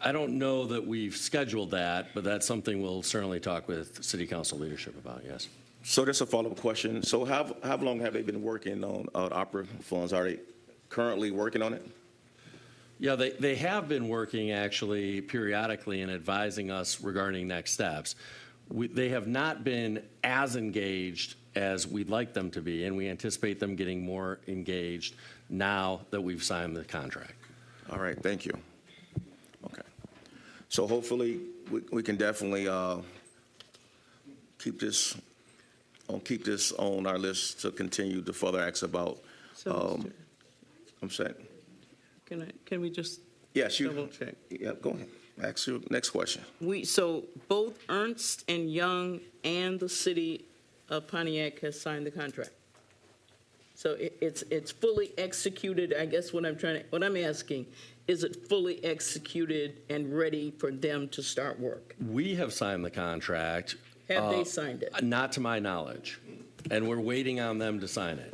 I don't know that we've scheduled that, but that's something we'll certainly talk with City Council leadership about, yes. So that's a follow-up question. So how long have they been working on opera funds? Are they currently working on it? Yeah, they have been working actually periodically and advising us regarding next steps. They have not been as engaged as we'd like them to be, and we anticipate them getting more engaged now that we've signed the contract. All right, thank you. Okay. So hopefully we can definitely keep this on our list to continue to further ask about. I'm saying. Can we just Yes, double check? Yeah, go ahead. Ask your next question. So both Ernst and Young and the city of Pontiac has signed the contract. So it's fully executed. I guess what I'm asking, is it fully executed and ready for them to start work? We have signed the contract. Have they signed it? Not to my knowledge, and we're waiting on them to sign it.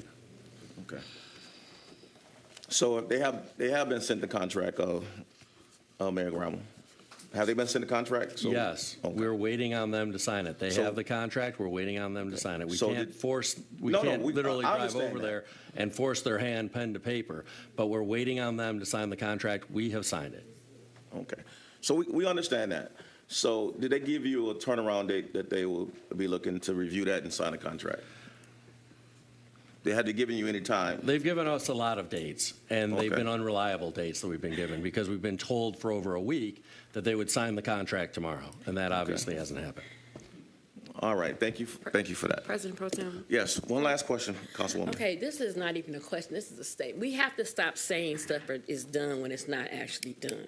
Okay. So they have been sent the contract, Mayor Graham. Have they been sent the contract? So, Yes, okay. we're waiting on them to sign it. They So- have the contract, we're waiting on them to sign it. We So can't did- force, we No, no, can't literally I drive understand over that. there and force their hand pen to paper, but we're waiting on them to sign the contract. We have signed it. Okay. So we understand that. So did they give you a turnaround date that they will be looking to review that and sign a contract? They had to given you any time? They've given us a lot of dates, and they've Okay. been unreliable dates that we've been given, because we've been told for over a week that they would sign the contract tomorrow, and that obviously hasn't happened. All right. Thank you for that. President Pro Tem. Yes. One last question, Councilwoman. Okay, this is not even a question, this is a statement. We have to stop saying stuff is done when it's not actually done.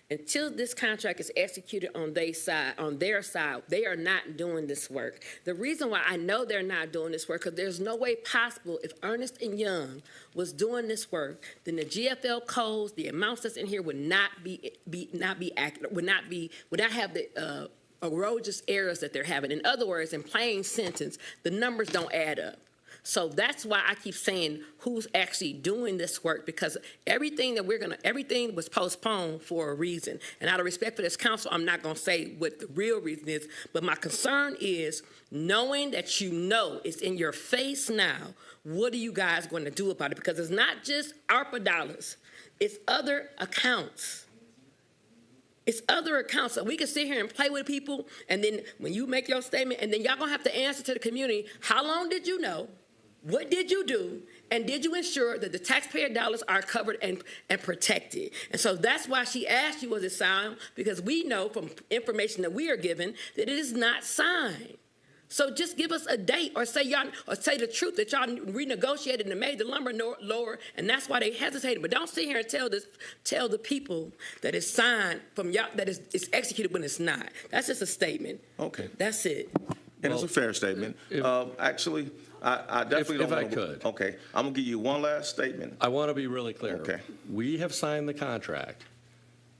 Until this contract is executed on their side, they are not doing this work. The reason why I know they're not doing this work, because there's no way possible, if Ernst and Young was doing this work, then the GFL codes, the amounts that's in here would not be accurate, would not have the erroneous errors that they're having. In other words, in plain sentence, the numbers don't add up. So that's why I keep saying who's actually doing this work, because everything was postponed for a reason. And out of respect for this council, I'm not going to say what the real reason is, but my concern is knowing that you know it's in your face now, what are you guys going to do about it? Because it's not just ARPA dollars, it's other accounts. It's other accounts. So we can sit here and play with people, and then when you make your statement, and then y'all gonna have to answer to the community, how long did you know? What did you do? And did you ensure that the taxpayer dollars are covered and protected? And so that's why she asked you, was it signed? Because we know from information that we are given that it is not signed. So just give us a date, or say the truth that y'all renegotiated and made the lumber lower, and that's why they hesitated. But don't sit here and tell the people that it's signed from y'all, that it's executed when it's not. That's just a statement. Okay. That's it. And it's a fair statement. Actually, I definitely don't If I want to. could. Okay. I'm going to give you one last statement. I want to be really clear. Okay. We have signed the contract.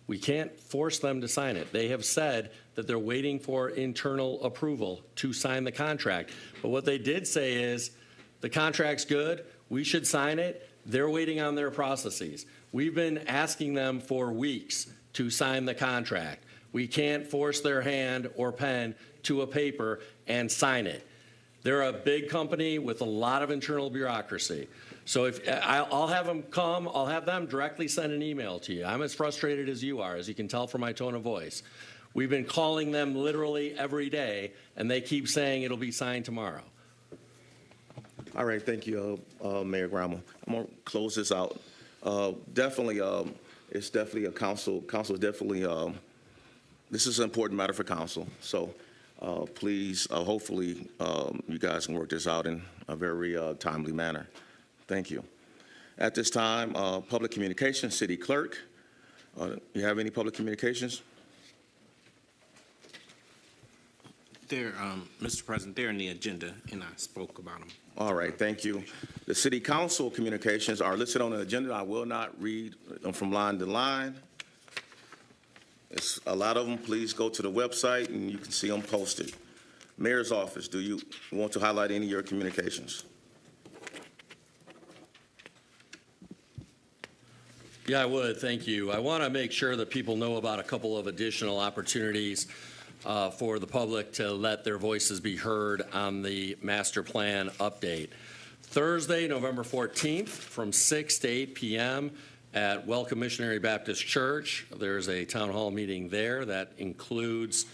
We can't force them to sign it. They have said that they're waiting for internal approval to sign the contract. But what they did say is, the contract's good, we should sign it. They're waiting on their processes. We've been asking them for weeks to sign the contract. We can't force their hand or pen to a paper and sign it. They're a big company with a lot of internal bureaucracy. So if I'll have them come, I'll have them directly send an email to you. I'm as frustrated as you are, as you can tell from my tone of voice. We've been calling them literally every day, and they keep saying it'll be signed tomorrow. All right. Thank you, Mayor Graham. I'm going to close this out. Definitely, it's definitely a council. Council is definitely, this is an important matter for council. So please, hopefully, you guys can work this out in a very timely manner. Thank you. At this time, public communications, city clerk. You have any public communications? They're, Mr. President, they're in the agenda, and I spoke about them. All right, thank you. The city council communications are listed on the agenda. I will not read them from line to line. It's a lot of them. Please go to the website and you can see them posted. Mayor's office, do you want to highlight any of your communications? Yeah, I would. Thank you. I want to make sure that people know about a couple of additional opportunities for the public to let their voices be heard on the master plan update. Thursday, November 14th, from 6 to 8 p.m. at Welcome Missionary Baptist Church. There's a town hall meeting there that includes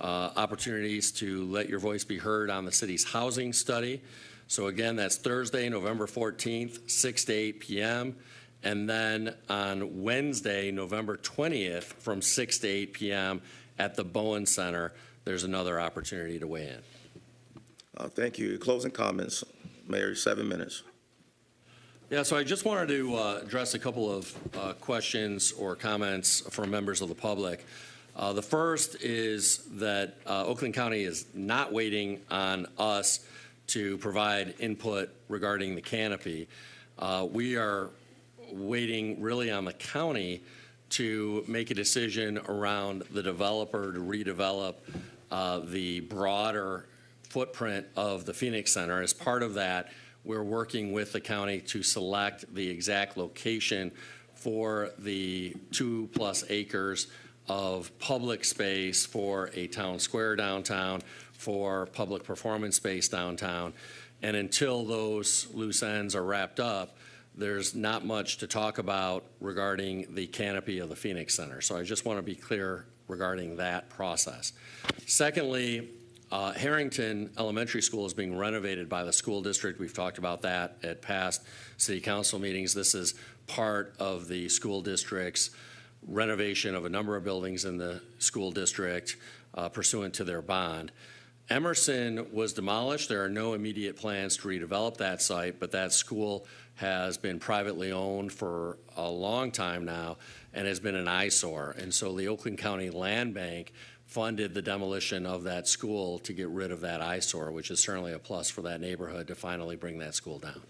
opportunities to let your voice be heard on the city's housing study. So again, that's Thursday, November 14th, 6 to 8 p.m. And then on Wednesday, November 20th, from 6 to 8 p.m. at the Bowen Center, there's another opportunity to weigh in. Thank you. Closing comments, Mayor, 7 minutes. Yeah, so I just wanted to address a couple of questions or comments from members of the public. The first is that Oakland County is not waiting on us to provide input regarding the canopy. We are waiting really on the county to make a decision around the developer to redevelop the broader footprint of the Phoenix Center. As part of that, we're working with the county to select the exact location for the 2+ acres of public space for a town square downtown, for public performance space downtown. And until those loose ends are wrapped up, there's not much to talk about regarding the canopy of the Phoenix Center. So I just want to be clear regarding that process. Secondly, Harrington Elementary School is being renovated by the school district. We've talked about that at past city council meetings. This is part of the school district's renovation of a number of buildings in the school district pursuant to their bond. Emerson was demolished. There are no immediate plans to redevelop that site, but that school has been privately owned for a long time now and has been an eyesore. And so the Oakland County Land Bank funded the demolition of that school to get rid of that eyesore, which is certainly a plus for that neighborhood to finally bring that school down.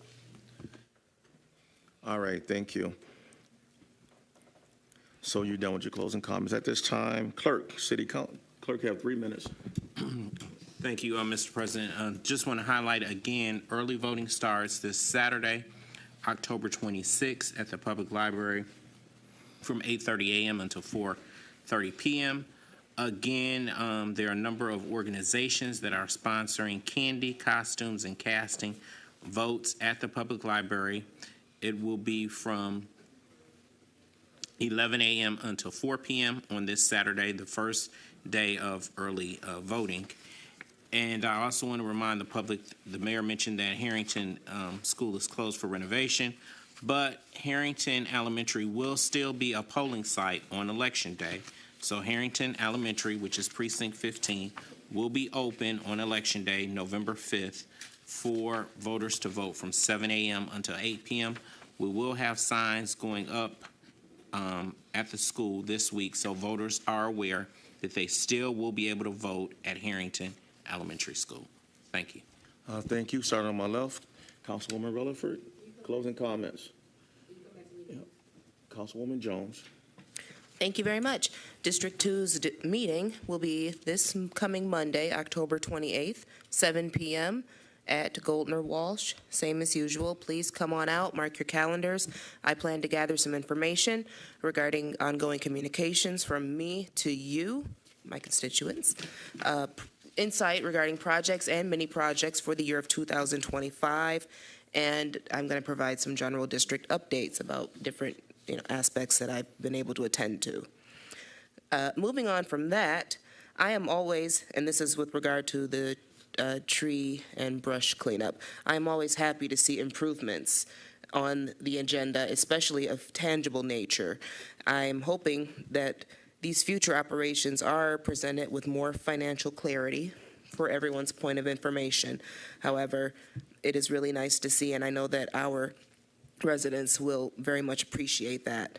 All right, thank you. So you're done with your closing comments. At this time, clerk, clerk, you have 3 minutes. Thank you, Mr. President. Just want to highlight again, early voting starts this Saturday, October 26th at the Public Library from 8:30 a.m. until 4:30 p.m. Again, there are a number of organizations that are sponsoring candy, costumes, and casting votes at the Public Library. It will be from 11 a.m. until 4 p.m. on this Saturday, the first day of early voting. And I also want to remind the public, the mayor mentioned that Harrington School is closed for renovation, but Harrington Elementary will still be a polling site on Election Day. So Harrington Elementary, which is Precinct 15, will be open on Election Day, November 5th, for voters to vote from 7 a.m. until 8 p.m. We will have signs going up at the school this week, so voters are aware that they still will be able to vote at Harrington Elementary School. Thank you. Thank you. Starting on my left, Councilwoman Rutherford, closing comments. Yep. Councilwoman Jones. Thank you very much. District 2's meeting will be this coming Monday, October 28th, 7 p.m. at Goldner Walsh. Same as usual. Please come on out, mark your calendars. I plan to gather some information regarding ongoing communications from me to you, my constituents, insight regarding projects and mini projects for the year of 2025, and I'm going to provide some general district updates about different aspects that I've been able to attend to. Moving on from that, I am always, and this is with regard to the tree and brush cleanup, I'm always happy to see improvements on the agenda, especially of tangible nature. I'm hoping that these future operations are presented with more financial clarity for everyone's point of information. However, it is really nice to see, and I know that our residents will very much appreciate that.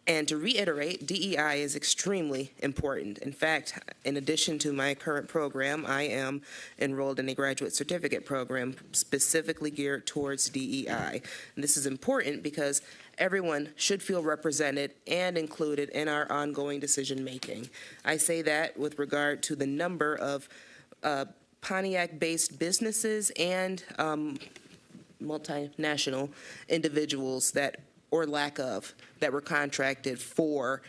And to reiterate, DEI is extremely important. In fact, in addition to my current program, I am enrolled in a graduate certificate program specifically geared towards DEI. And this is important because everyone should feel represented and included in our ongoing decision-making. I say that with regard to the number of Pontiac-based businesses and multinational individuals that, or lack of, that were contracted for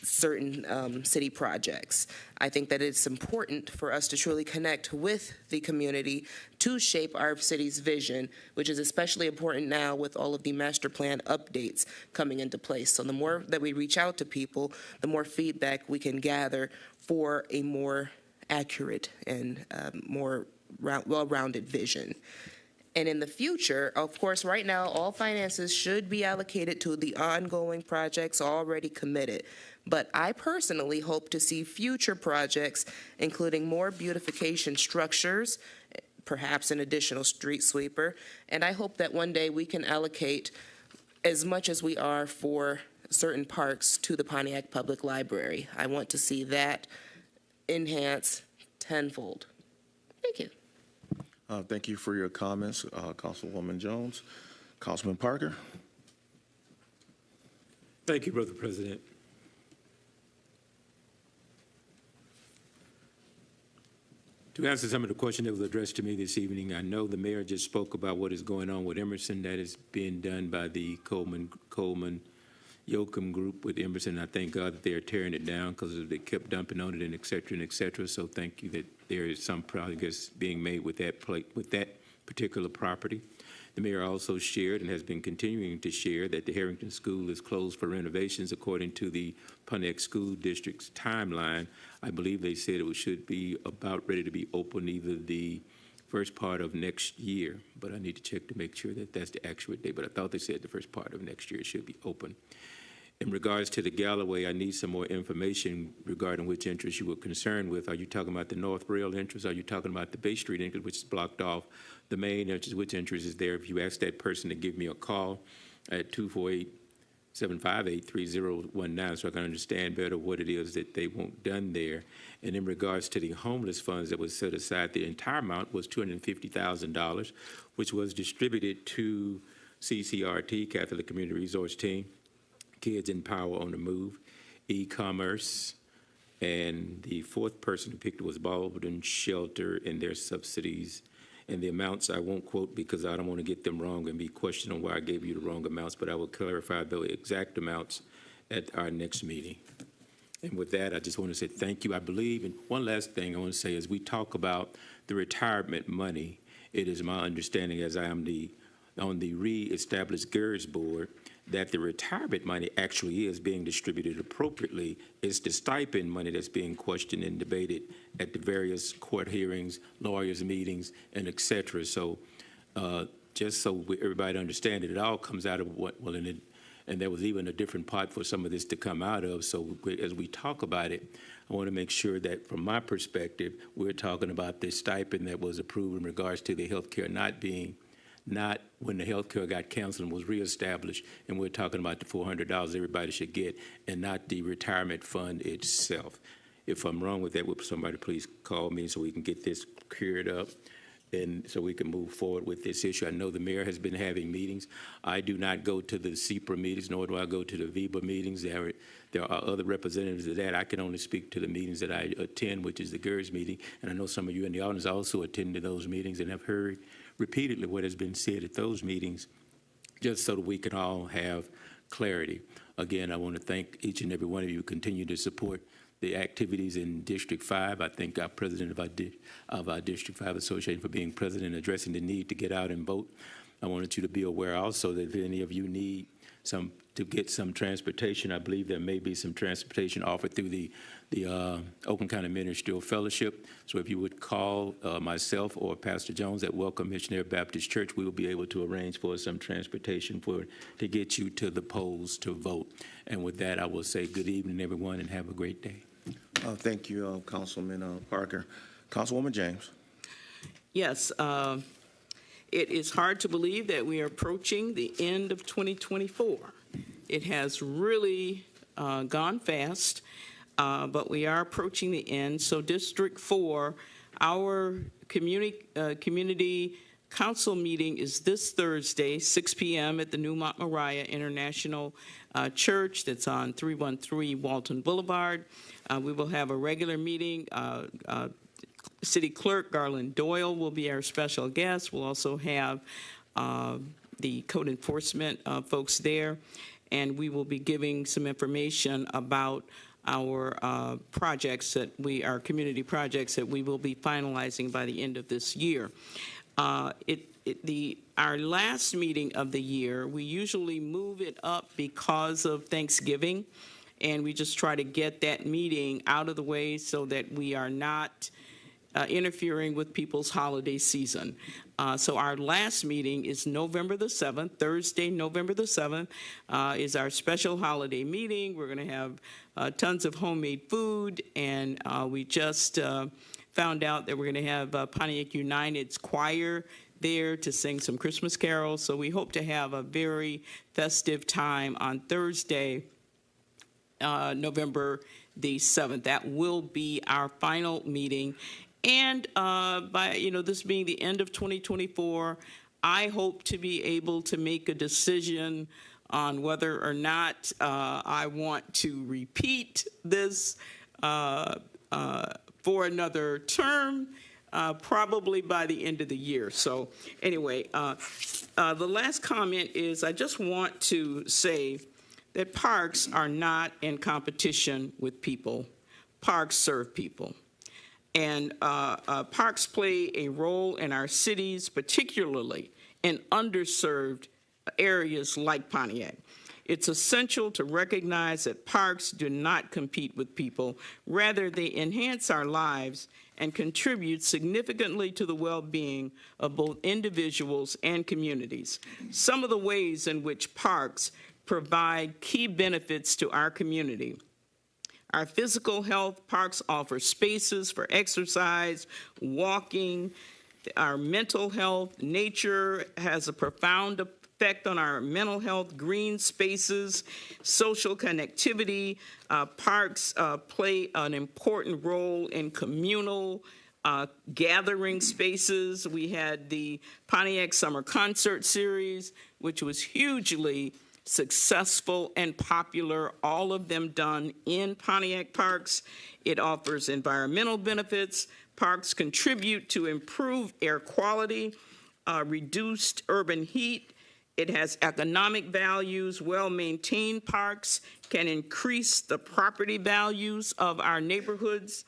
certain city projects. I think that it's important for us to truly connect with the community to shape our city's vision, which is especially important now with all of the master plan updates coming into place. So the more that we reach out to people, the more feedback we can gather for a more accurate and more well-rounded vision. And in the future, of course, right now, all finances should be allocated to the ongoing projects already committed. But I personally hope to see future projects, including more beautification structures, perhaps an additional street sweeper. And I hope that one day we can allocate as much as we are for certain parks to the Pontiac Public Library. I want to see that enhanced tenfold. Thank you. Thank you for your comments, Councilwoman Jones. Councilman Parker. Thank you, Brother President. To answer some of the question that was addressed to me this evening, I know the mayor just spoke about what is going on with Emerson. That is being done by the Coleman Yoakum group with Emerson. I thank God that they are tearing it down because they kept dumping on it and et cetera and et cetera. So thank you that there is some progress being made with that particular property. The mayor also shared and has been continuing to share that the Harrington School is closed for renovations according to the Pontiac School District's timeline. I believe they said it should be about ready to be open either the first part of next year, but I need to check to make sure that that's the actual date. But I thought they said the first part of next year it should be open. In regards to the Galloway, I need some more information regarding which entrance you were concerned with. Are you talking about the North Rail entrance? Are you talking about the Bay Street entrance, which is blocked off? The main entrance, which entrance is there? If you ask that person to give me a call at 248-758-3019 so I can understand better what it is that they want done there. And in regards to the homeless funds that was set aside, the entire amount was $250,000, which was distributed to CCRT, Catholic Community Resource Team, Kids in Power on the Move, e-commerce, and the fourth person who picked was Baldwin Shelter and their subsidies. And the amounts I won't quote because I don't want to get them wrong and be questioned on why I gave you the wrong amounts, but I will clarify the exact amounts at our next meeting. And with that, I just want to say thank you. I believe, and one last thing I want to say is we talk about the retirement money. It is my understanding, as I am on the re-established GERS board, that the retirement money actually is being distributed appropriately. It's the stipend money that's being questioned and debated at the various court hearings, lawyers' meetings, and et cetera. So just so everybody understands it all comes out of what, well, and there was even a different pot for some of this to come out of. So as we talk about it, I want to make sure that from my perspective, we're talking about the stipend that was approved in regards to the health care not when the health care got canceled and was reestablished, and we're talking about the $400 everybody should get, and not the retirement fund itself. If I'm wrong with that, would somebody please call me so we can get this cleared up and so we can move forward with this issue. I know the mayor has been having meetings. I do not go to the CPRA meetings, nor do I go to the VIBA meetings. There are other representatives of that. I can only speak to the meetings that I attend, which is the GERS meeting, and I know some of you in the audience also attend to those meetings and have heard repeatedly what has been said at those meetings, just so that we can all have clarity. Again, I want to thank each and every one of you who continue to support the activities in District 5. I thank our president of our District 5 Association for being president and addressing the need to get out and vote. I wanted you to be aware also that if any of you need to get some transportation, I believe there may be some transportation offered through the Oakland County Ministerial Fellowship. So if you would call myself or Pastor Jones at Welcome Missionary Baptist Church, we will be able to arrange for some transportation to get you to the polls to vote. And with that, I will say good evening, everyone, and have a great day. Thank you, Councilman Parker. Councilwoman James. Yes, it is hard to believe that we are approaching the end of 2024. It has really gone fast, but we are approaching the end. So District 4, our community council meeting is this Thursday, 6 p.m. at the New Mont Moriah International Church that's on 313 Walton Boulevard. We will have a regular meeting. City Clerk Garland Doyle will be our special guest. We'll also have the code enforcement folks there, and we will be giving some information about our projects our community projects that we will be finalizing by the end of this year. Our last meeting of the year, we usually move it up because of Thanksgiving, and we just try to get that meeting out of the way so that we are not interfering with people's holiday season. So our last meeting is November the 7th, Thursday, November the 7th, is our special holiday meeting. We're going to have tons of homemade food, and we just found out that we're going to have Pontiac United's choir there to sing some Christmas carols. So we hope to have a very festive time on Thursday November the 7th. That will be our final meeting. And by, this being the end of 2024, I hope to be able to make a decision on whether or not I want to repeat this for another term, probably by the end of the year. So anyway, the last comment is I just want to say that parks are not in competition with people. Parks serve people. And parks play a role in our cities, particularly in underserved areas like Pontiac. It's essential to recognize that parks do not compete with people. Rather, they enhance our lives and contribute significantly to the well-being of both individuals and communities. Some of the ways in which parks provide key benefits to our community. Our physical health, parks offer spaces for exercise, walking. Our mental health, nature has a profound effect on our mental health, green spaces, social connectivity. Parks play an important role in communal gathering spaces. We had the Pontiac Summer Concert Series, which was hugely successful and popular, all of them done in Pontiac parks. It offers environmental benefits. Parks contribute to improved air quality, reduced urban heat. It has economic values. Well-maintained parks can increase the property values of our neighborhoods.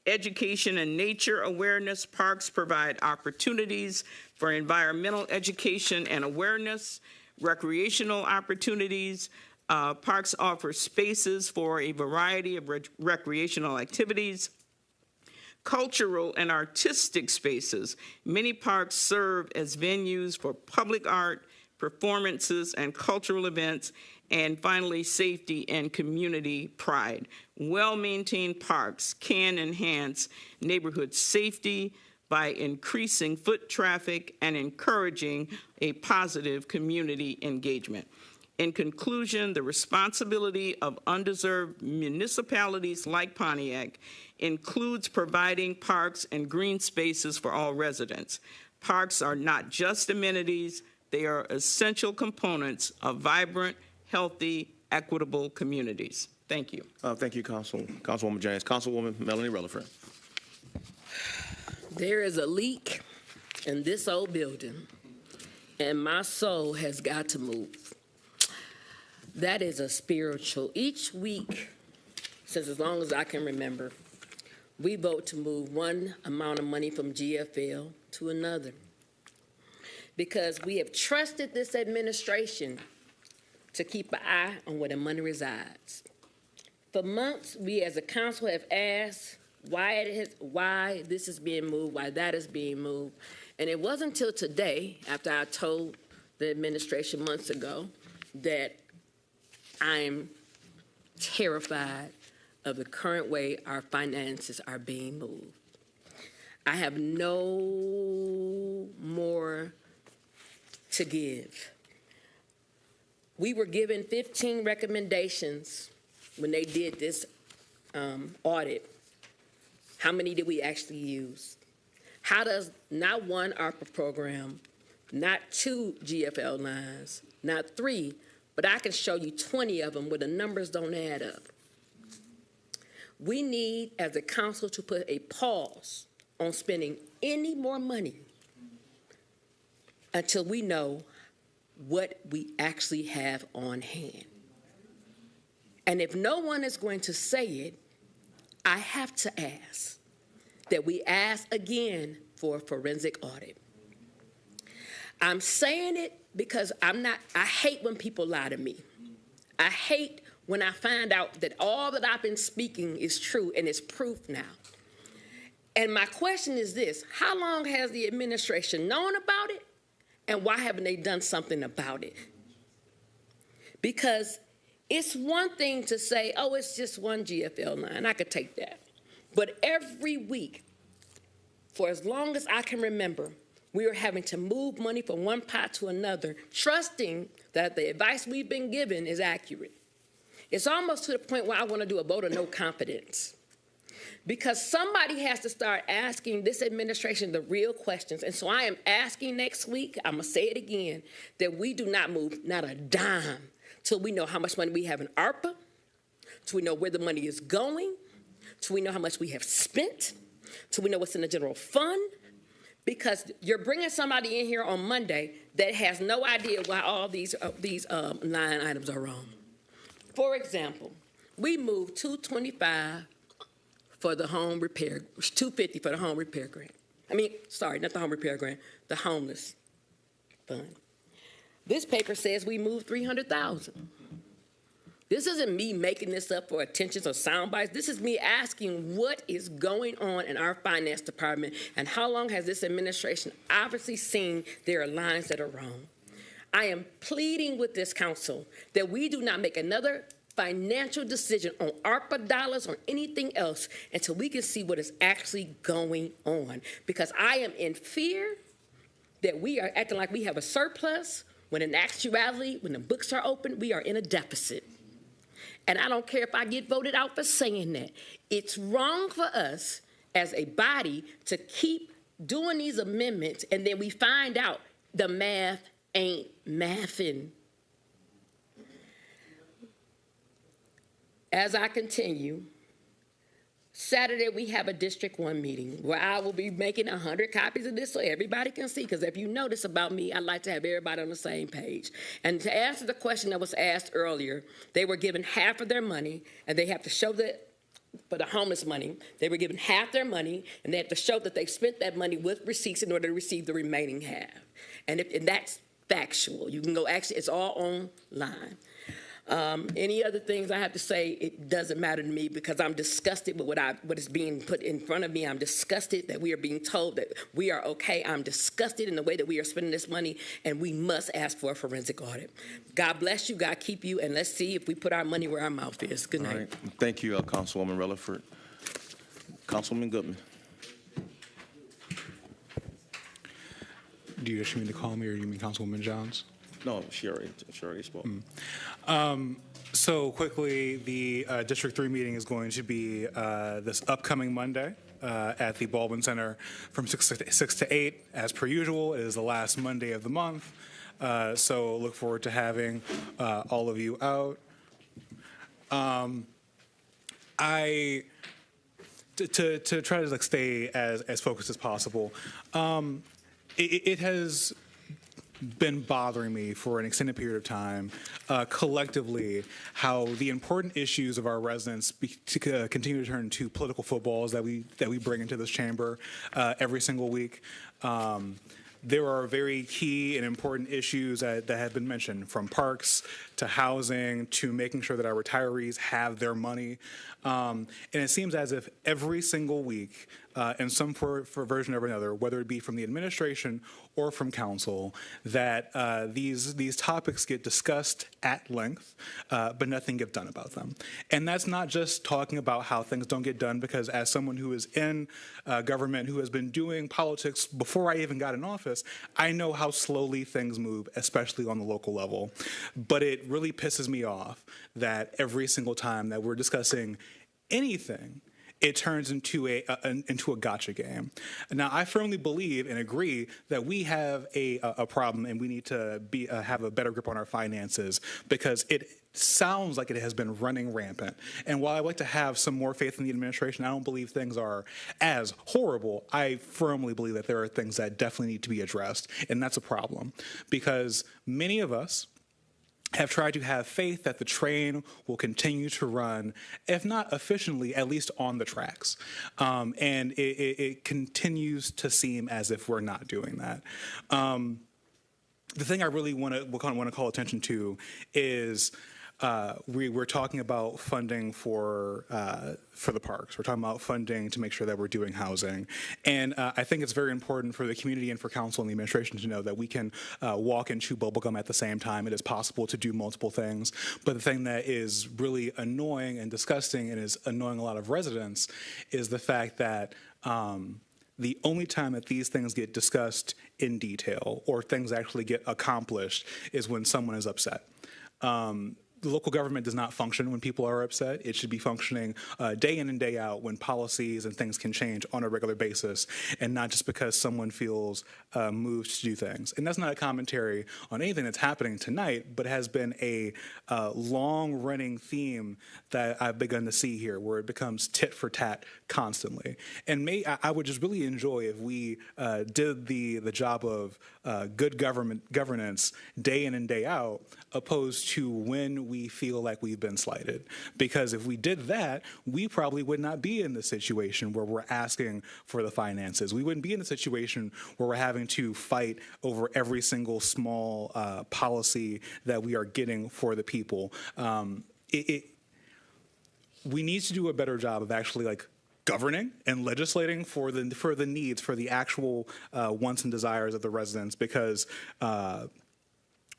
Education and nature awareness. Parks provide opportunities for environmental education and awareness. Recreational opportunities. Parks offer spaces for a variety of recreational activities. Cultural and artistic spaces. Many parks serve as venues for public art, performances, and cultural events. And finally, safety and community pride. Well-maintained parks can enhance neighborhood safety by increasing foot traffic and encouraging a positive community engagement. In conclusion, the responsibility of undeserved municipalities like Pontiac includes providing parks and green spaces for all residents. Parks are not just amenities, they are essential components of vibrant, healthy, equitable communities. Thank you. Thank you, Councilwoman James. Councilwoman Melanie Rutherford. There is a leak in this old building, and my soul has got to move. That is a spiritual. Each week, since as long as I can remember, we vote to move one amount of money from GFL to another because we have trusted this administration to keep an eye on where the money resides. For months, we as a council have asked why this is being moved, why that is being moved. And it wasn't until today, after I told the administration months ago, that I'm terrified of the current way our finances are being moved. I have no more to give. We were given 15 recommendations when they did this audit. How many did we actually use? How does not one ARPA program, not 2 GFL lines, not 3, but I can show you 20 of them where the numbers don't add up. We need, as a council, to put a pause on spending any more money until we know what we actually have on hand. And if no one is going to say it, I have to ask that we ask again for a forensic audit. I'm saying it because I hate when people lie to me. I hate when I find out that all that I've been speaking is true and it's proof now. And my question is this: how long has the administration known about it, and why haven't they done something about it? Because it's one thing to say, oh, it's just one GFL line. I could take that. But every week, for as long as I can remember, we are having to move money from one pot to another, trusting that the advice we've been given is accurate. It's almost to the point where I want to do a vote of no confidence. Because somebody has to start asking this administration the real questions. And so I am asking next week, I'm going to say it again, that we do not move not a dime till we know how much money we have in ARPA, till we know where the money is going, till we know how much we have spent, till we know what's in the general fund. Because you're bringing somebody in here on Monday that has no idea why all these line items are wrong. For example, we moved $225 for the home repair, $250 for the home repair grant. Not the home repair grant, the homeless fund. This paper says we moved $300,000. This isn't me making this up for attention or sound bites. This is me asking what is going on in our finance department and how long has this administration obviously seen there are lines that are wrong. I am pleading with this council that we do not make another financial decision on ARPA dollars or anything else until we can see what is actually going on. Because I am in fear that we are acting like we have a surplus when in actuality, when the books are open, we are in a deficit. And I don't care if I get voted out for saying that. It's wrong for us as a body to keep doing these amendments and then we find out the math ain't mathing. As I continue, Saturday we have a District 1 meeting where I will be making 100 copies of this so everybody can see, because if you notice about me, I like to have everybody on the same page. And to answer the question that was asked earlier, they were given half of their money, and they have to show that, for the homeless money, they were given half their money, and they have to show that they spent that money with receipts in order to receive the remaining half. And that's factual. You can go, actually, it's all online. Any other things I have to say, it doesn't matter to me because I'm disgusted with what is being put in front of me. I'm disgusted that we are being told that we are okay. I'm disgusted in the way that we are spending this money, and we must ask for a forensic audit. God bless you, God keep you, and let's see if we put our money where our mouth is. Good night. All right. Thank you, Councilwoman Rutherford. Councilwoman Goodman. Do you just mean to call me, or do you mean Councilwoman Johns? No, she already spoke. So quickly, the District 3 meeting is going to be this upcoming Monday at the Baldwin Center from 6 to 8. As per usual, it is the last Monday of the month. So look forward to having all of you out. To try to stay as focused as possible, it has been bothering me for an extended period of time, collectively, how the important issues of our residents continue to turn into political footballs that we bring into this chamber every single week. There are very key and important issues that have been mentioned, from parks to housing to making sure that our retirees have their money. And it seems as if every single week, in some version or another, whether it be from the administration or from council, that these topics get discussed at length, but nothing gets done about them. And that's not just talking about how things don't get done, because as someone who is in government, who has been doing politics before I even got in office, I know how slowly things move, especially on the local level. But it really pisses me off that every single time that we're discussing anything, it turns into a gotcha game. Now, I firmly believe and agree that we have a problem, and we need to have a better grip on our finances, because it sounds like it has been running rampant. And while I like to have some more faith in the administration, I don't believe things are as horrible. I firmly believe that there are things that definitely need to be addressed, and that's a problem, because many of us have tried to have faith that the train will continue to run, if not efficiently, at least on the tracks. And it continues to seem as if we're not doing that. The thing I really want to call attention to is we're talking about funding for the parks. We're talking about funding to make sure that we're doing housing. And I think it's very important for the community and for council and the administration to know that we can walk and chew bubblegum at the same time. It is possible to do multiple things. But the thing that is really annoying and disgusting, and is annoying a lot of residents, is the fact that the only time that these things get discussed in detail or things actually get accomplished is when someone is upset. local government does not function when people are upset. It should be functioning day in and day out when policies and things can change on a regular basis, and not just because someone feels moved to do things. And that's not a commentary on anything that's happening tonight, but has been a long-running theme that I've begun to see here, where it becomes tit for tat constantly. And I would just really enjoy if we did the job of good governance day in and day out, opposed to when we feel like we've been slighted. Because if we did that, we probably would not be in the situation where we're asking for the finances. We wouldn't be in a situation where we're having to fight over every single small policy that we are getting for the people. We need to do a better job of actually like governing and legislating for the needs, for the actual wants and desires of the residents, because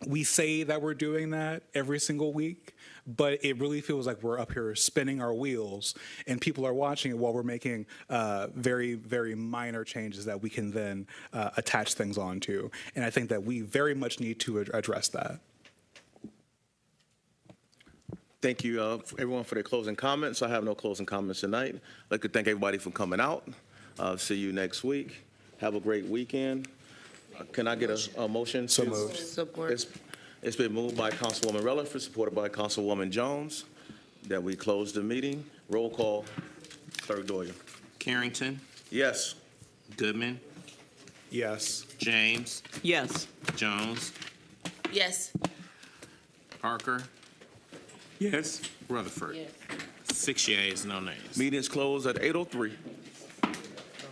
we say that we're doing that every single week, but it really feels like we're up here spinning our wheels and people are watching it while we're making very, very minor changes that we can then attach things onto. And I think that we very much need to address that. Thank you, everyone, for their closing comments. I have no closing comments tonight. I'd like to thank everybody for coming out. See you next week. Have a great weekend. Can I get a motion? So moved. Support. It's been moved by Councilwoman Rutherford, supported by Councilwoman Jones, that we close the meeting. Roll call. Clerk Doyle. Carrington, Yes. Goodman, Yes. James, Yes. Jones, Yes. Parker, Yes. Rutherford. 6 yeas, no nays. Meeting is closed at 8:03.